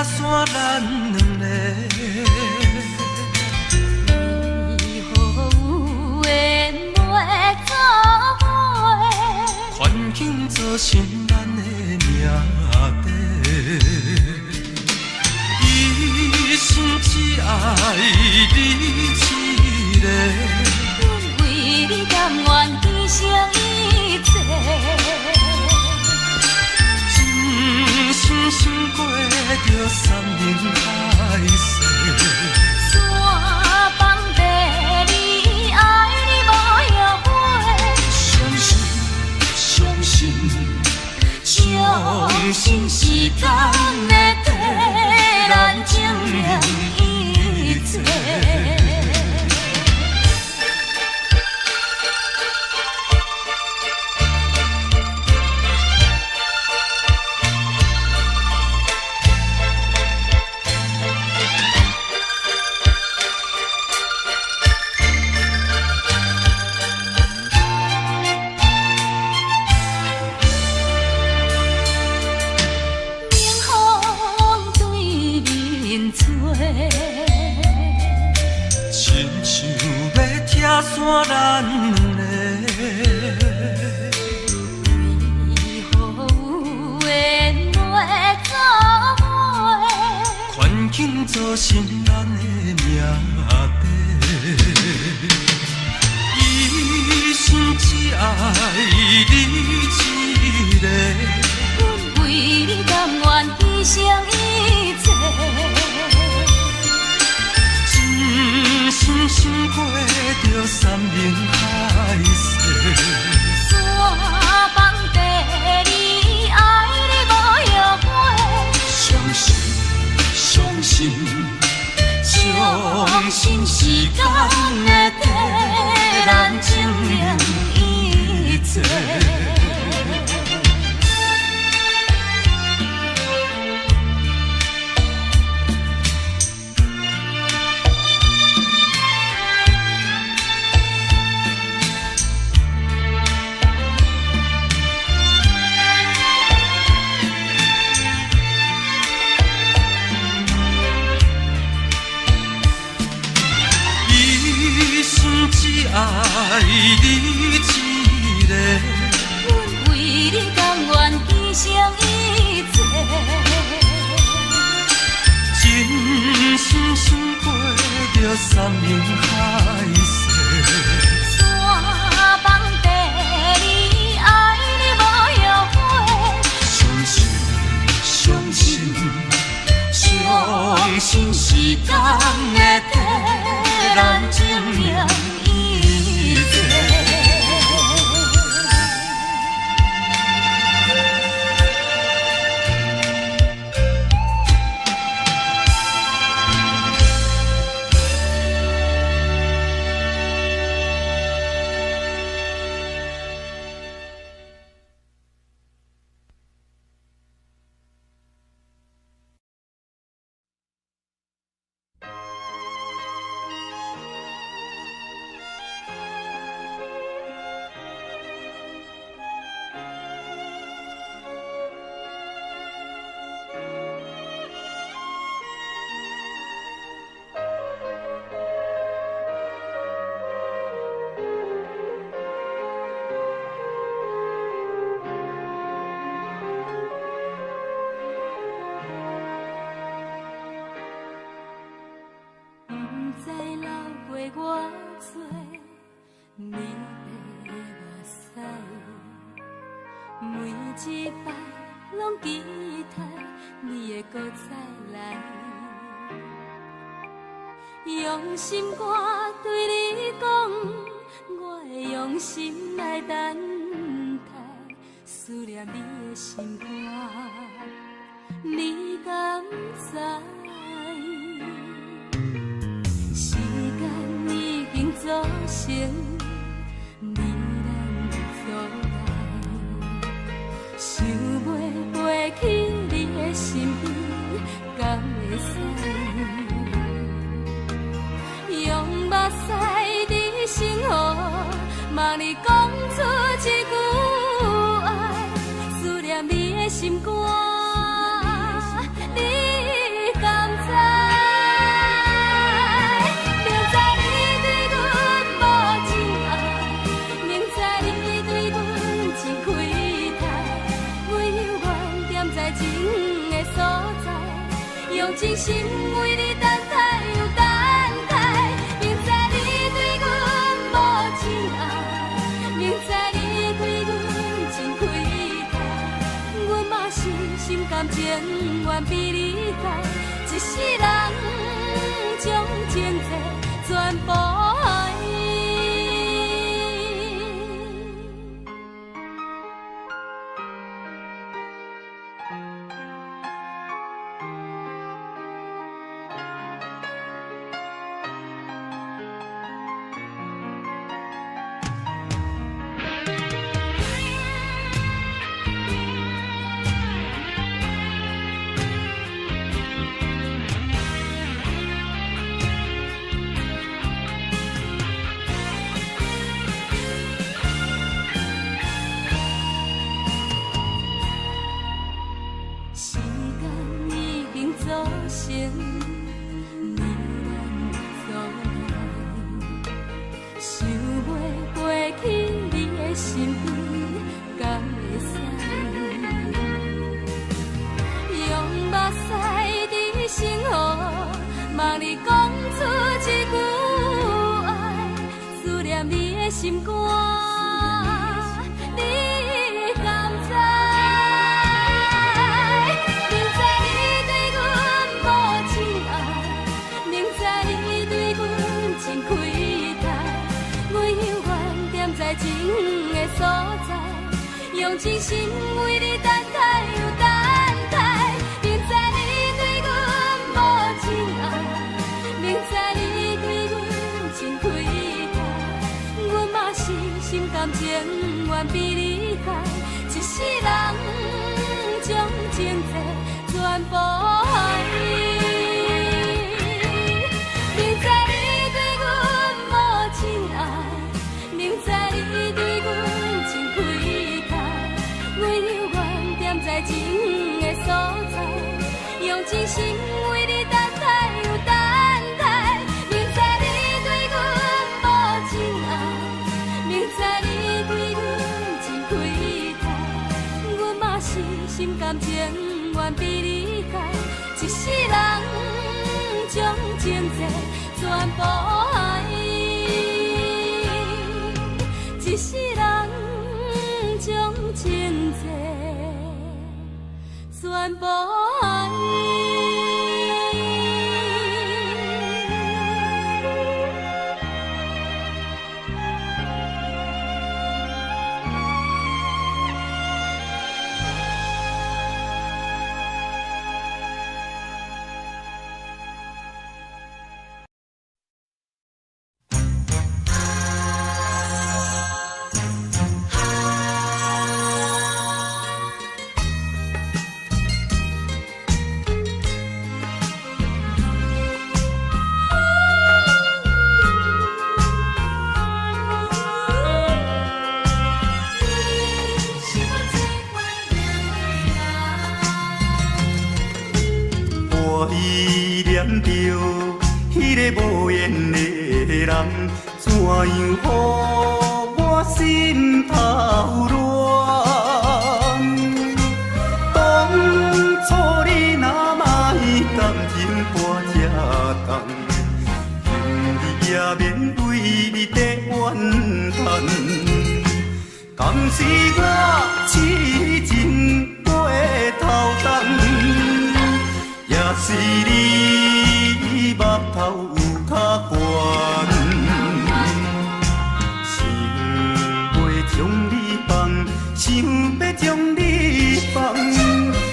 山咱两个，以后有缘袂做伙，环境造成咱的命地。一生只爱你一个，阮为你甘愿牺牲一切。深深过着山盟海誓，山崩地离，爱你无后悔。相信是时间会替咱证明一切。紧做心咱的命题。一生只爱你一个，阮为你甘愿牺牲一切，真心想过着山盟海誓。山崩地离，爱你无后悔。相信，相信，相信时间会替咱证明一切。只爱你一个，阮为你甘愿牺牲一切，真心想过着山盟海誓。山崩地离，爱你无后悔。相信，相信，相信时间会替咱证明一切。一摆拢期待你会搁再来，用心歌对你讲，我会用心来等待，思念你的心肝，你敢知？时间已经造成。想袂飞去你的身边，敢会使？用目屎伫心河，望你讲出一句爱，思念你的心肝，你敢知？明知你对阮无情爱，明知你对阮真亏。在情的所在，用真心为你等待又等待。明知你对阮无情爱，明知你对阮真亏待，阮嘛是心甘情愿比你改，一世人将情债全部爱。心河真心为你等待又等待。明知你对阮无情爱，明知你对阮真亏待，阮嘛是心甘情愿比你改，一世人将情债全部爱。明知你对阮无情爱，明知你对阮真亏待，我犹原踮在情的所在，用真心为你等待又等待。明知你对阮无情爱，明知你对阮真亏待，阮嘛是心甘情愿比你改，一世人将情债全部爱，一世人将情债全部爱。我依念着迄个无缘的人，怎样予我心头乱？当初你若莫感情半只重，今日也免为你在怨叹。敢是我痴情过头重？也是你目头有较悬，想要将你放，想要将你放，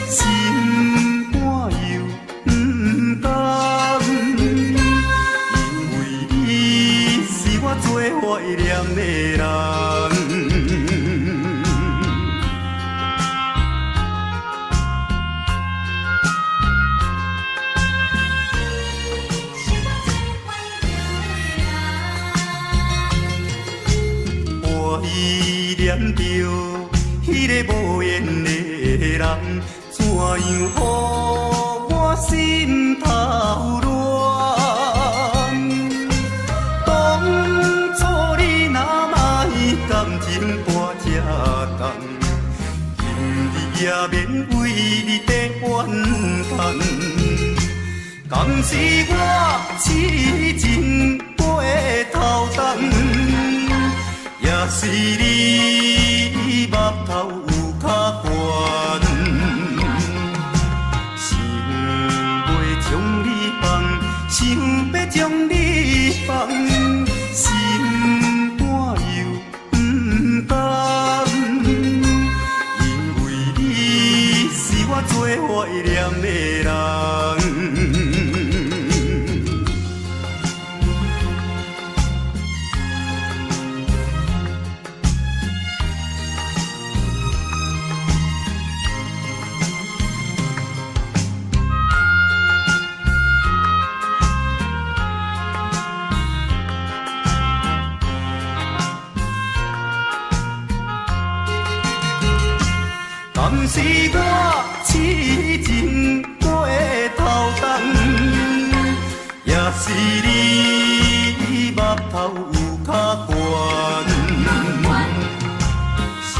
心肝又不甘，因为你是我最怀念的人。我依念着迄个无缘的人，怎样予我心头乱？当初你若莫感情半只重，今日也免为你在怨叹。敢是我痴情过头重？也是你目头有较悬，想要将你放，想要将你放，心肝又不甘，因为你是我最怀念的人。敢是我痴情过头重？也是你目头有较悬，想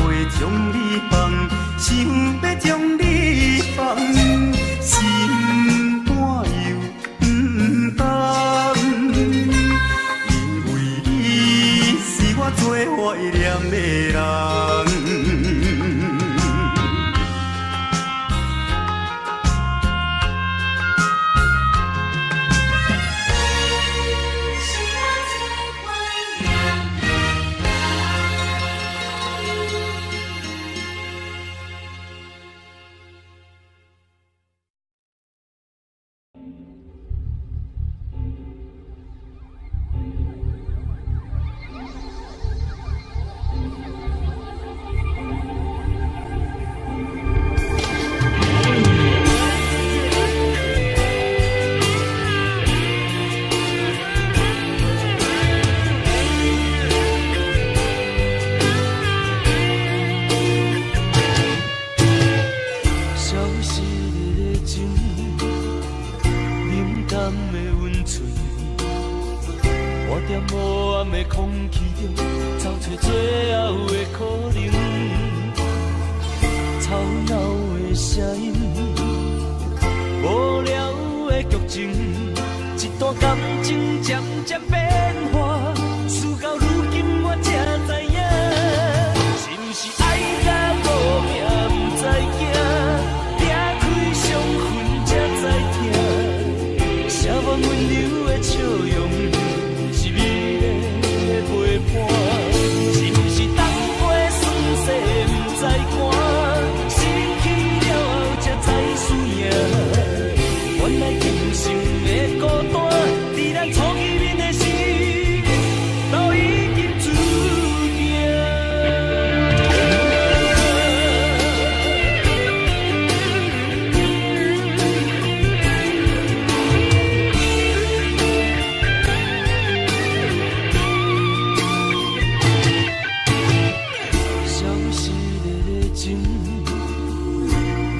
要将你放，想要将你放，心肝又不甘，因为你是我最怀念的人。淡的温存，我在无暗的空气中找找最后的可能。吵闹的声音，无聊的剧情，一段感情渐渐变化，事到如今我才知影，是不是爱甲无命不知惊，拆开伤痕才知疼，写满温柔的笑容，是美丽的陪伴，是不是当杯酸涩不知寒，失去了后才知输赢，原来今生的孤单，伫咱初见面的时，都已经注定。消失的热情，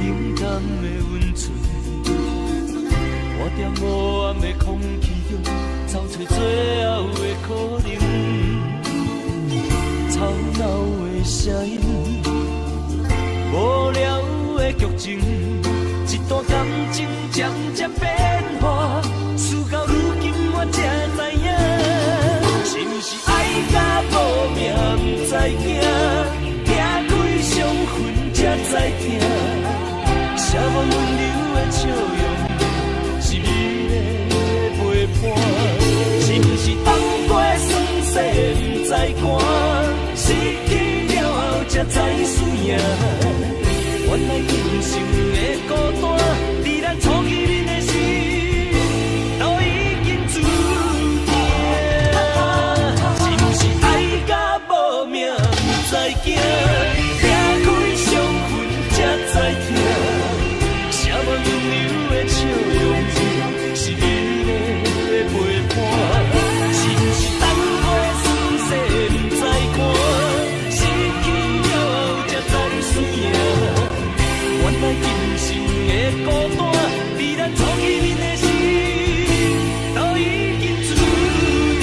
冷淡的温存。我在无暗的空气中找找最后的可能，吵闹的声音，无聊的剧情，一段感情渐渐变化，事到如今我才知影，是不是爱甲无命不知惊，拆开伤痕才知疼，写满温柔的笑容。是美丽的陪伴，是不是当过酸涩不知寒，失去了后才知输赢，原来今生的孤单，伫咱初见面的时，都已经注定，是不是爱甲无命不知惊，拆开伤痕才知疼，写满温柔的笑容。是美丽的陪伴，是不是当过酸涩不知寒，失去了后才知输赢，原来今生的孤单，伫咱初见面的时，都已经注定。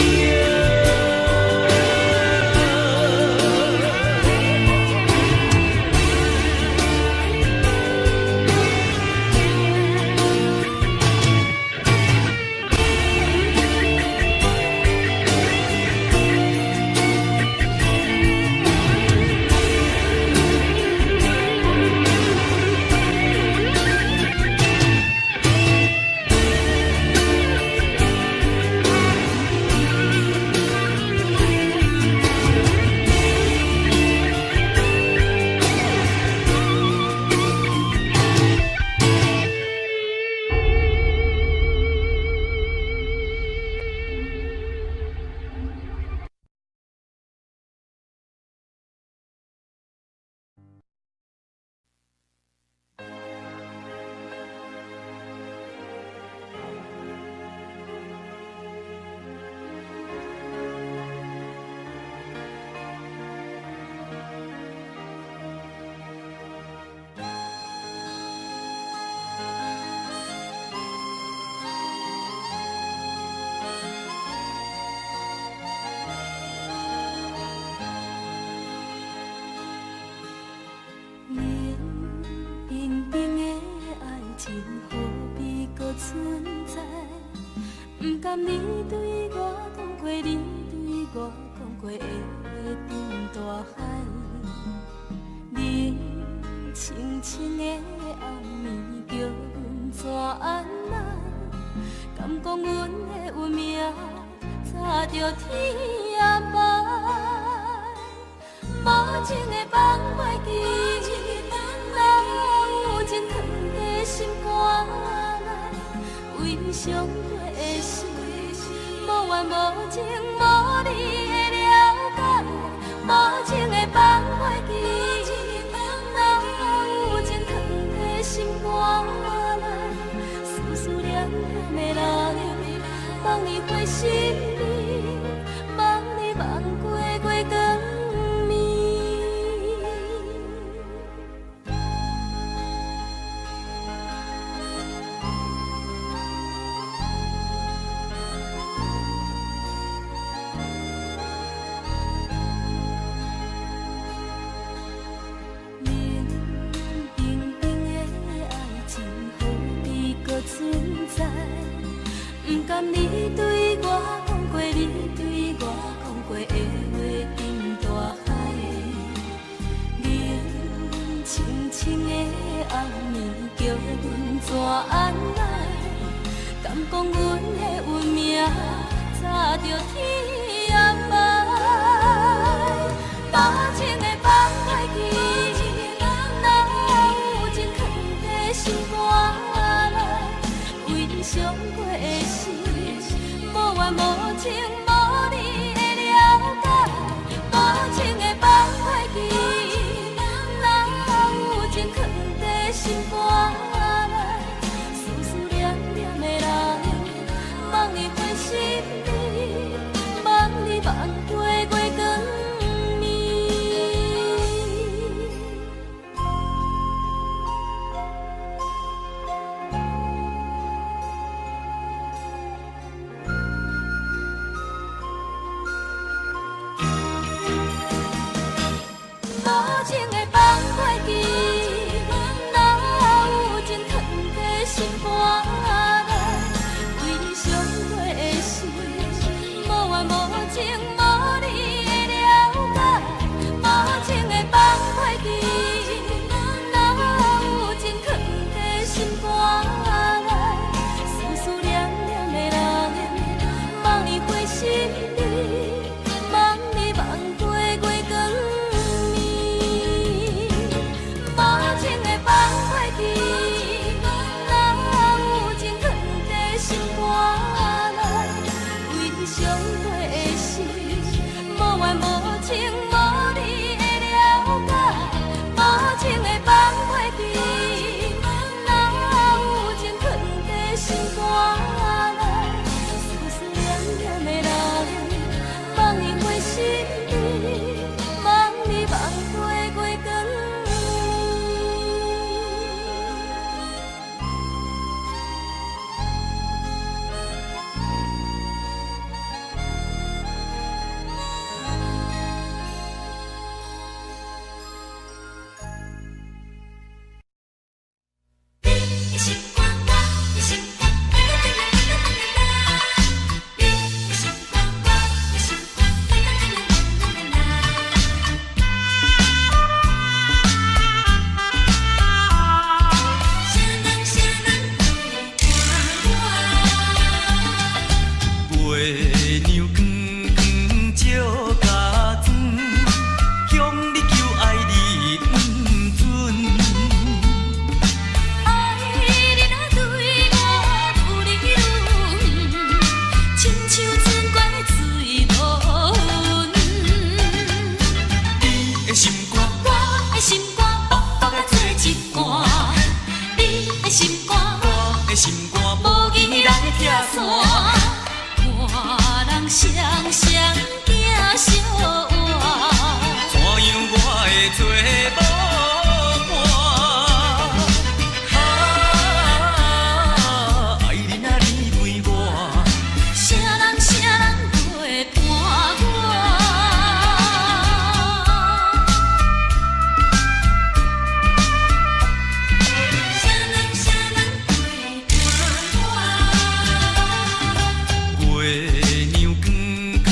存在，不甘你对我讲过，你对我讲过的话变大海。你清清的暗暝叫阮怎安来？敢讲阮的运命早着天涯无情的放袂记，若有真长的心肝内，为伤过的心，无怨无情无你的了解，无情的放袂记，若有真长的心肝内，思念念的人，望你回心里，望你望过月光。甘你对我讲过，你对我讲过的话，沉大海的冷清清的暗暝，叫阮怎安来？敢讲阮的运命早着天暗霾，把情的放开去，哪有情藏在心肝内？为伤过的事，无怨无情，无你的了解。把情的放开去，哪有情藏在心肝内？思思念念的人，望你关心你，望你望过月光暝。无情的放开去，哪有情藏在心肝内？为伤过的事，无怨无情，无你的了解。无情的放开去，哪有情藏在心肝内？思思念念的人，望你回心你，望你望过月光暝。无情的放开去，哪有情藏在心肝内？为伤过的事，无怨无情，无你的了解。无情的放开去，哪有情藏在心肝内？思思念念的人，望你回心你，望你望过月光暝。月娘光光照甲船，向你求爱你不准。爱你若对我愈来愈远，亲像春过水无痕。你的心肝，我的心肝，白白做一罐。你的心肝，我的心肝，无义来拆散。看人双双行相换，怎样我会做无伴？爱你若离开我，啥人陪伴我？啥人陪伴我？月娘光光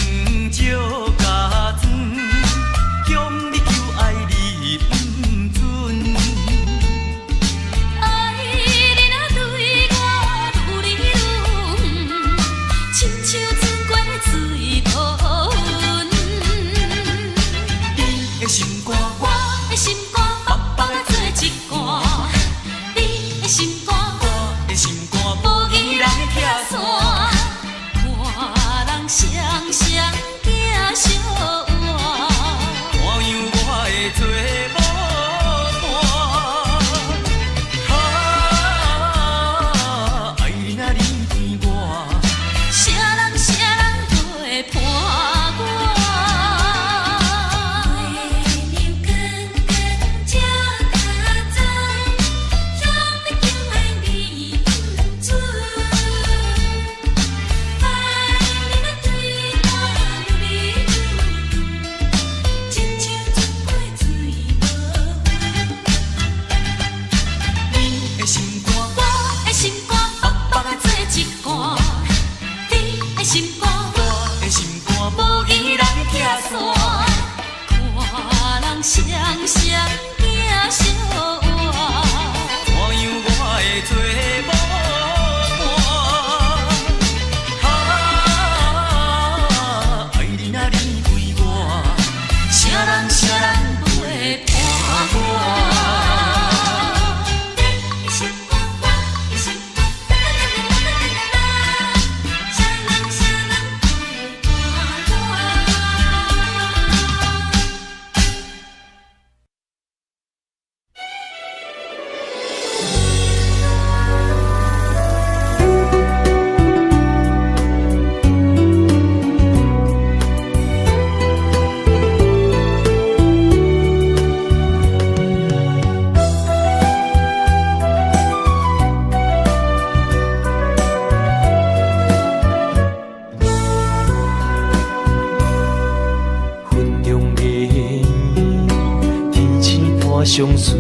相随。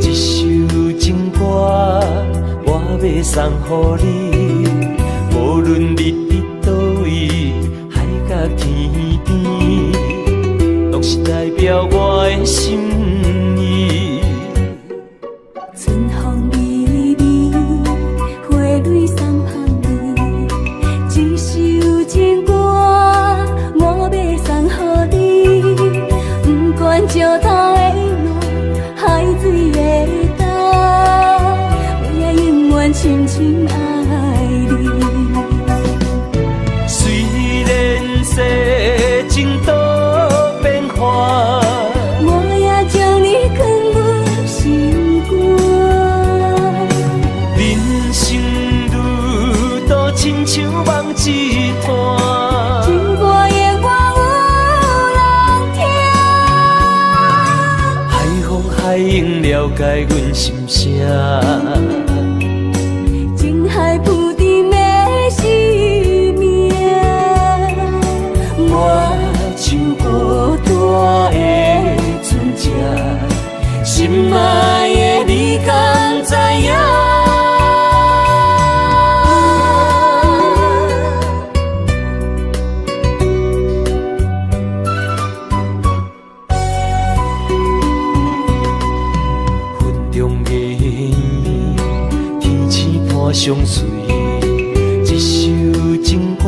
一首情歌，我要送予你，无论你伫倒位，海角天边，拢是代表我的心意。春风微微，花蕊送香你，一首情歌，我要送予你。不管石头的路，海水的干，我也永远深深爱你。虽然世情多变化，我也将你藏入心肝。人生路途亲像梦一段，情歌的我有人听。海风海涌了解阮心声，情海浮沉的生命，我像孤单的船只，心爱的你敢知影？云中的烟，天星伴相随，一首情歌，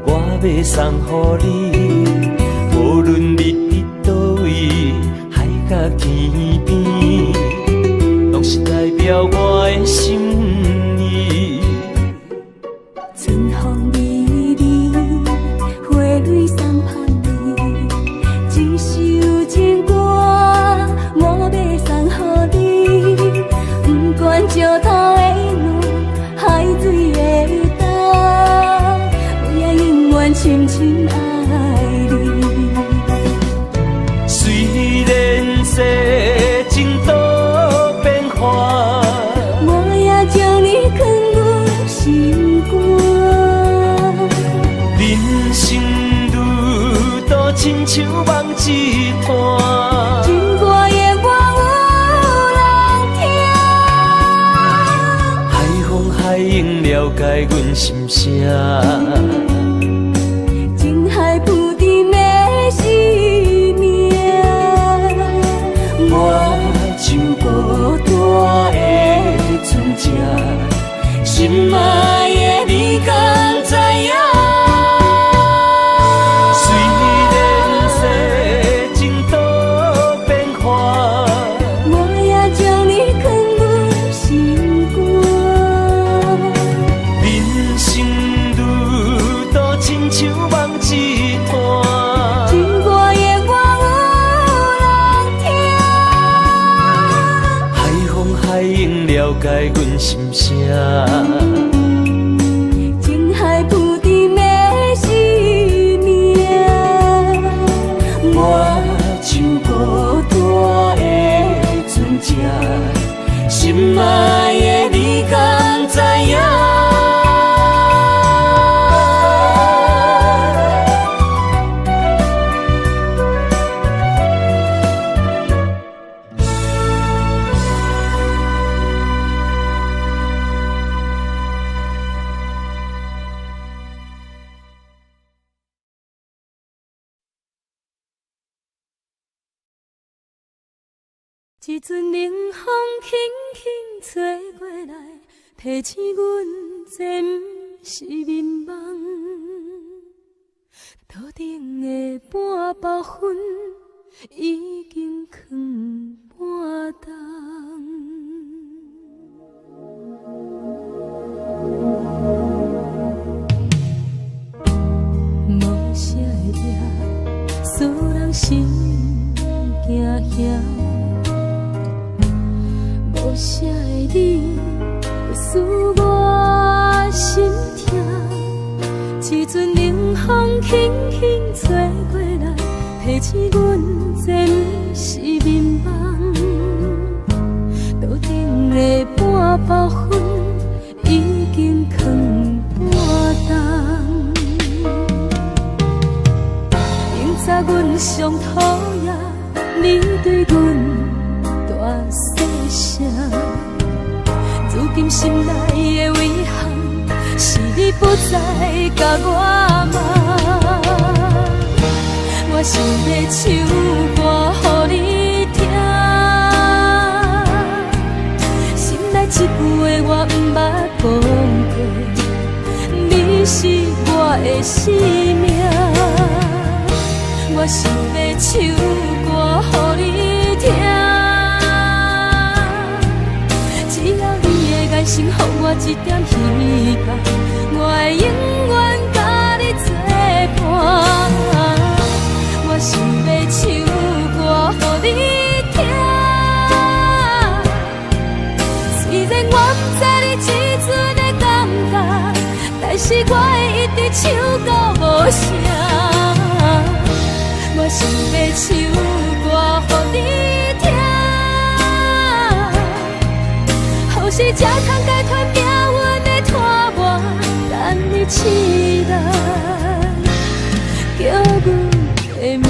我要送予你，无论你伫倒位，海角天边，拢是代表我的心意。春风微微，花蕊送香你，一首情歌，我要送予你。不管石头的路，海水的干，我也永远深深爱你。虽然世情多变化，我也将你藏入心肝。人生路途亲像梦一段，情歌的我有人听。海风海涌了解阮心声，情海浮沉的生命，我像孤单的船只，心爱的你敢知影？虽然世情多变化，我也将你藏入心肝。人生路途亲像梦一段，情歌的我有人听。海风海涌了解阮心声，情海浮沉的生命，我像孤单的船只，心爱的你敢知影？一阵冷风轻轻吹过来，提醒阮这不是眠梦。头顶的半包云已经藏半冬。无啥会夜，使人心惊惊。无啥的你，会使我心痛。一阵冷风轻轻吹过来，提醒阮这不是眠梦。头顶的半包云已经藏半冬。明早阮上讨厌，你对阮今心内的遗憾，是你不再甲我骂。我想要唱歌予你听，心内一句话我毋捌讲过，你是我的生命。我想要唱歌予你听，只要你的眼神予我一点希望，我会永远甲你作伴。我想要唱歌予你听，虽然我不知你这阵的感觉，但是我会一直唱到无声。我想要唱歌予你听，予是才通解脱命运的拖磨，等你期待叫阮的名。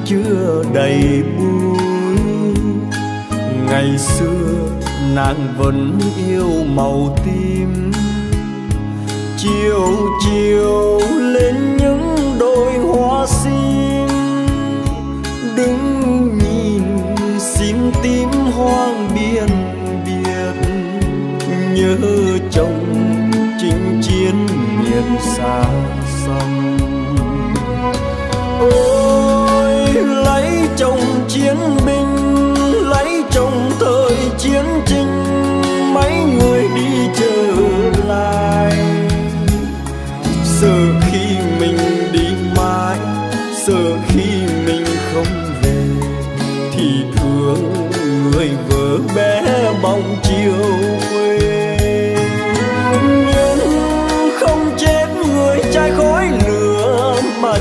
chưa đầy bụi. Ngày xưa nàng vẫn yêu màu tím, chiều chiều lên những đôi hoa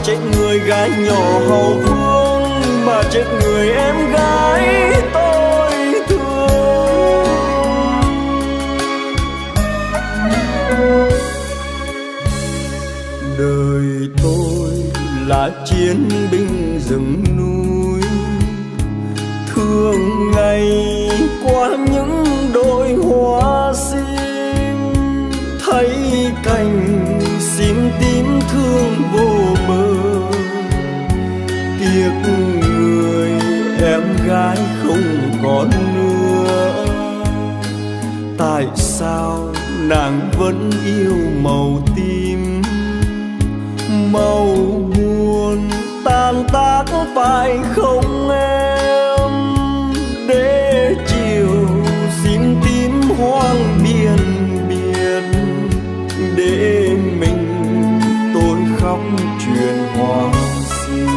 chết người gái nhỏ hậu phương, mà chết người em gái tôi thương. Đời tôi là chiến binh rừng núi, thường ngày qua những đồi hoa sim, thấy cành sim tím thương vô bờ. Tiếc người em gái không còn nữa, tại sao nàng vẫn yêu màu tím? Màu buồn tan tác phải không em, để chiều sim tím hoang biên biệt, để mình tôi khóc chuyện hoa sim.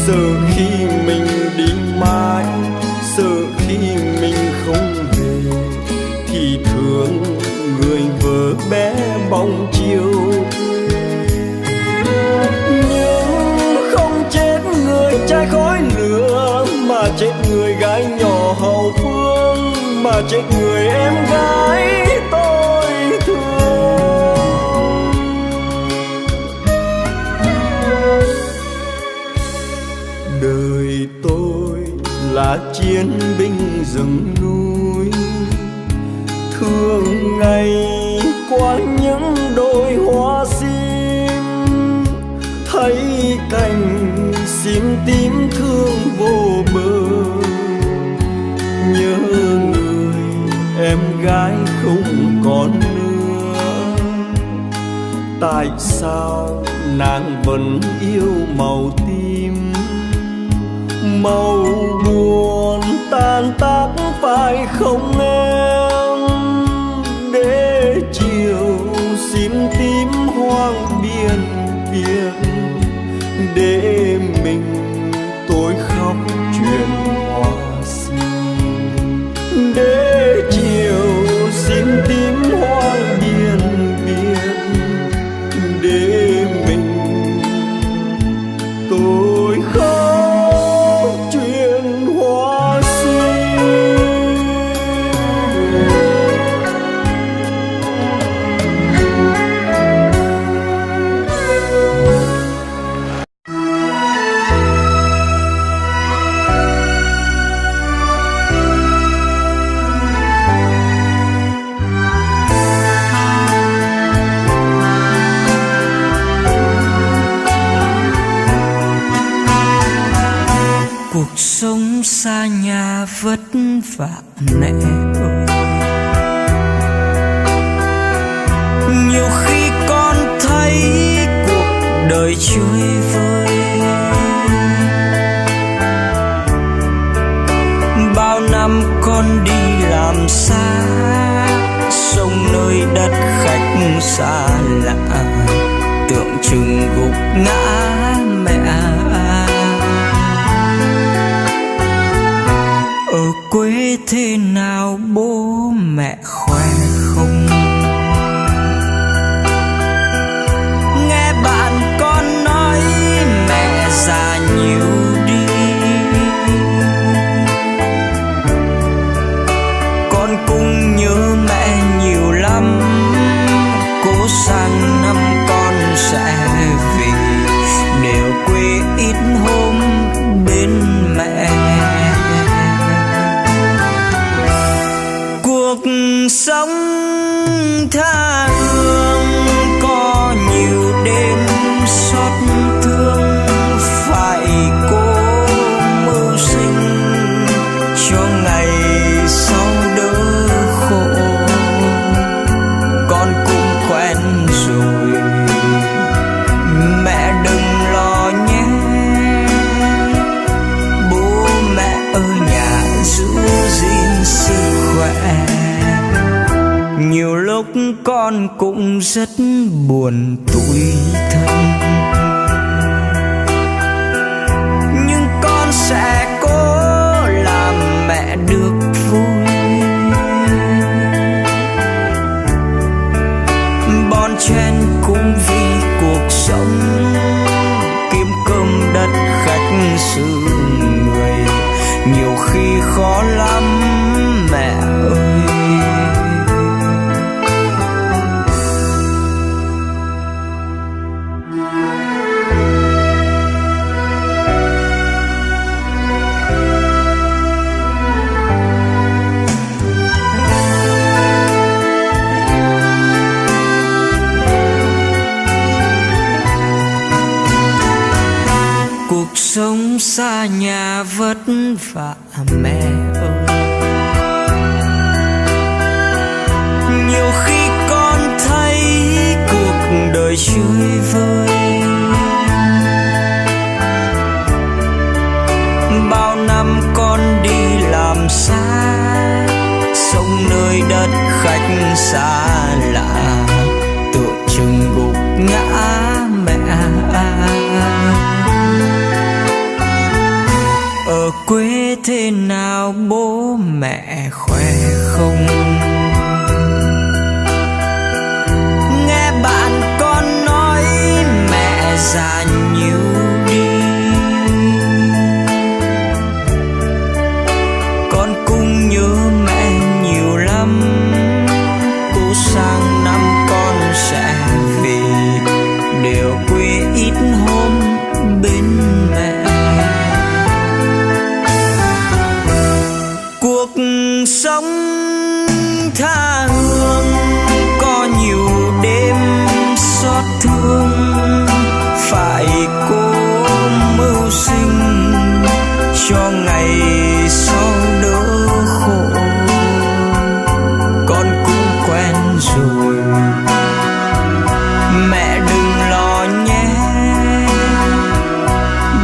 Sợ khi mình đi mãi, sợ khi mình không về, thì thương người vợ bé bóng chiều. Nhưng không chết người trai khói lửa, mà chết người gái nhỏ hậu phương, mà chết người em gái tôi thương. Đời tôi là chiến binh rừng núi, thường ngày qua những đồi hoa sim, thấy cành sim tím thương vô bờ. Nhớ người em gái không còn nữa, tại sao nàng vẫn yêu màu tím? Màu buồn tan tác phải không em, để chiều sim tím hoang biên biệt, để mình tôi khóc chuyện hoa sim. Để chiều sim tím hoang biên biệt, để mình tôi khóc chuyện hoa sim. Cuộc sống xa nhà vất vả mẹ ơi, nhiều khi con thấy cuộc đời trôi vơi. Bao năm con đi làm xa, sông nơi đất khách xa lạ, tưởng chừng gục ngã mẹ. Ở quê thế nào bố mẹ khỏe không? Nghe bạn con nói mẹ già nhiều đi, con cũng nhớ mẹ nhiều lắm. Cố sang năm con sẽ về, rất buồn tủi thân, nhưng con sẽ cố làm mẹ được vui. Bon chen cũng vì cuộc sống, kiếm cơm đất khách xứ người, nhiều khi khó lắm mẹ ơi. Cuộc sống xa nhà vất vả mẹ ơi, nhiều khi con thấy cuộc đời chơi vơi. Bao năm con đi làm xa, sống nơi đất khách xa lạ, tưởng chừng gục ngã mẹ. Ở quê thế nào bố mẹ khỏe không? Nghe bạn con nói mẹ già nhiều đi, con cũng nhớ mẹ nhiều lắm. Cố sang năm con sẽ về, đều quê ít hôm bên mẹ. Cuộc sống tha hương có nhiều đêm xót thương, phải cố mưu sinh cho ngày sau đỡ khổ. Con cũng quen rồi, mẹ đừng lo nhé.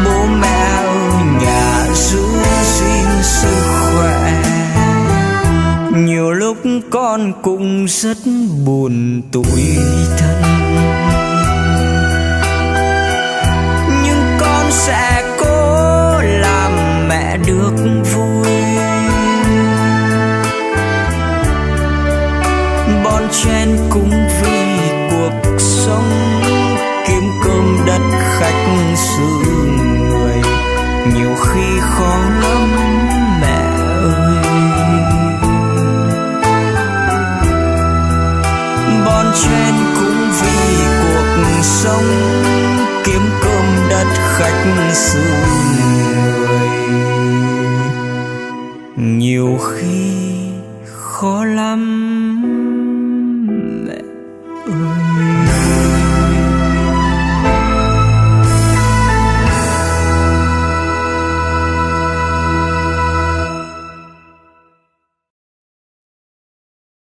Bố mẹ ở nhà giữ gìn sức khỏe. Nhiều lúc con cũng rất buồn tủi thân, nhưng con sẽ cố làm mẹ được vui. Bon chen cũng vì cuộc sống, kiếm cơm đất khách xứ người, nhiều khi khó lắm mẹ ơi. Bon chen cũng vì cuộc sống, kiếm cơm đất khách xứ người, nhiều khi khó lắm mẹ ơi.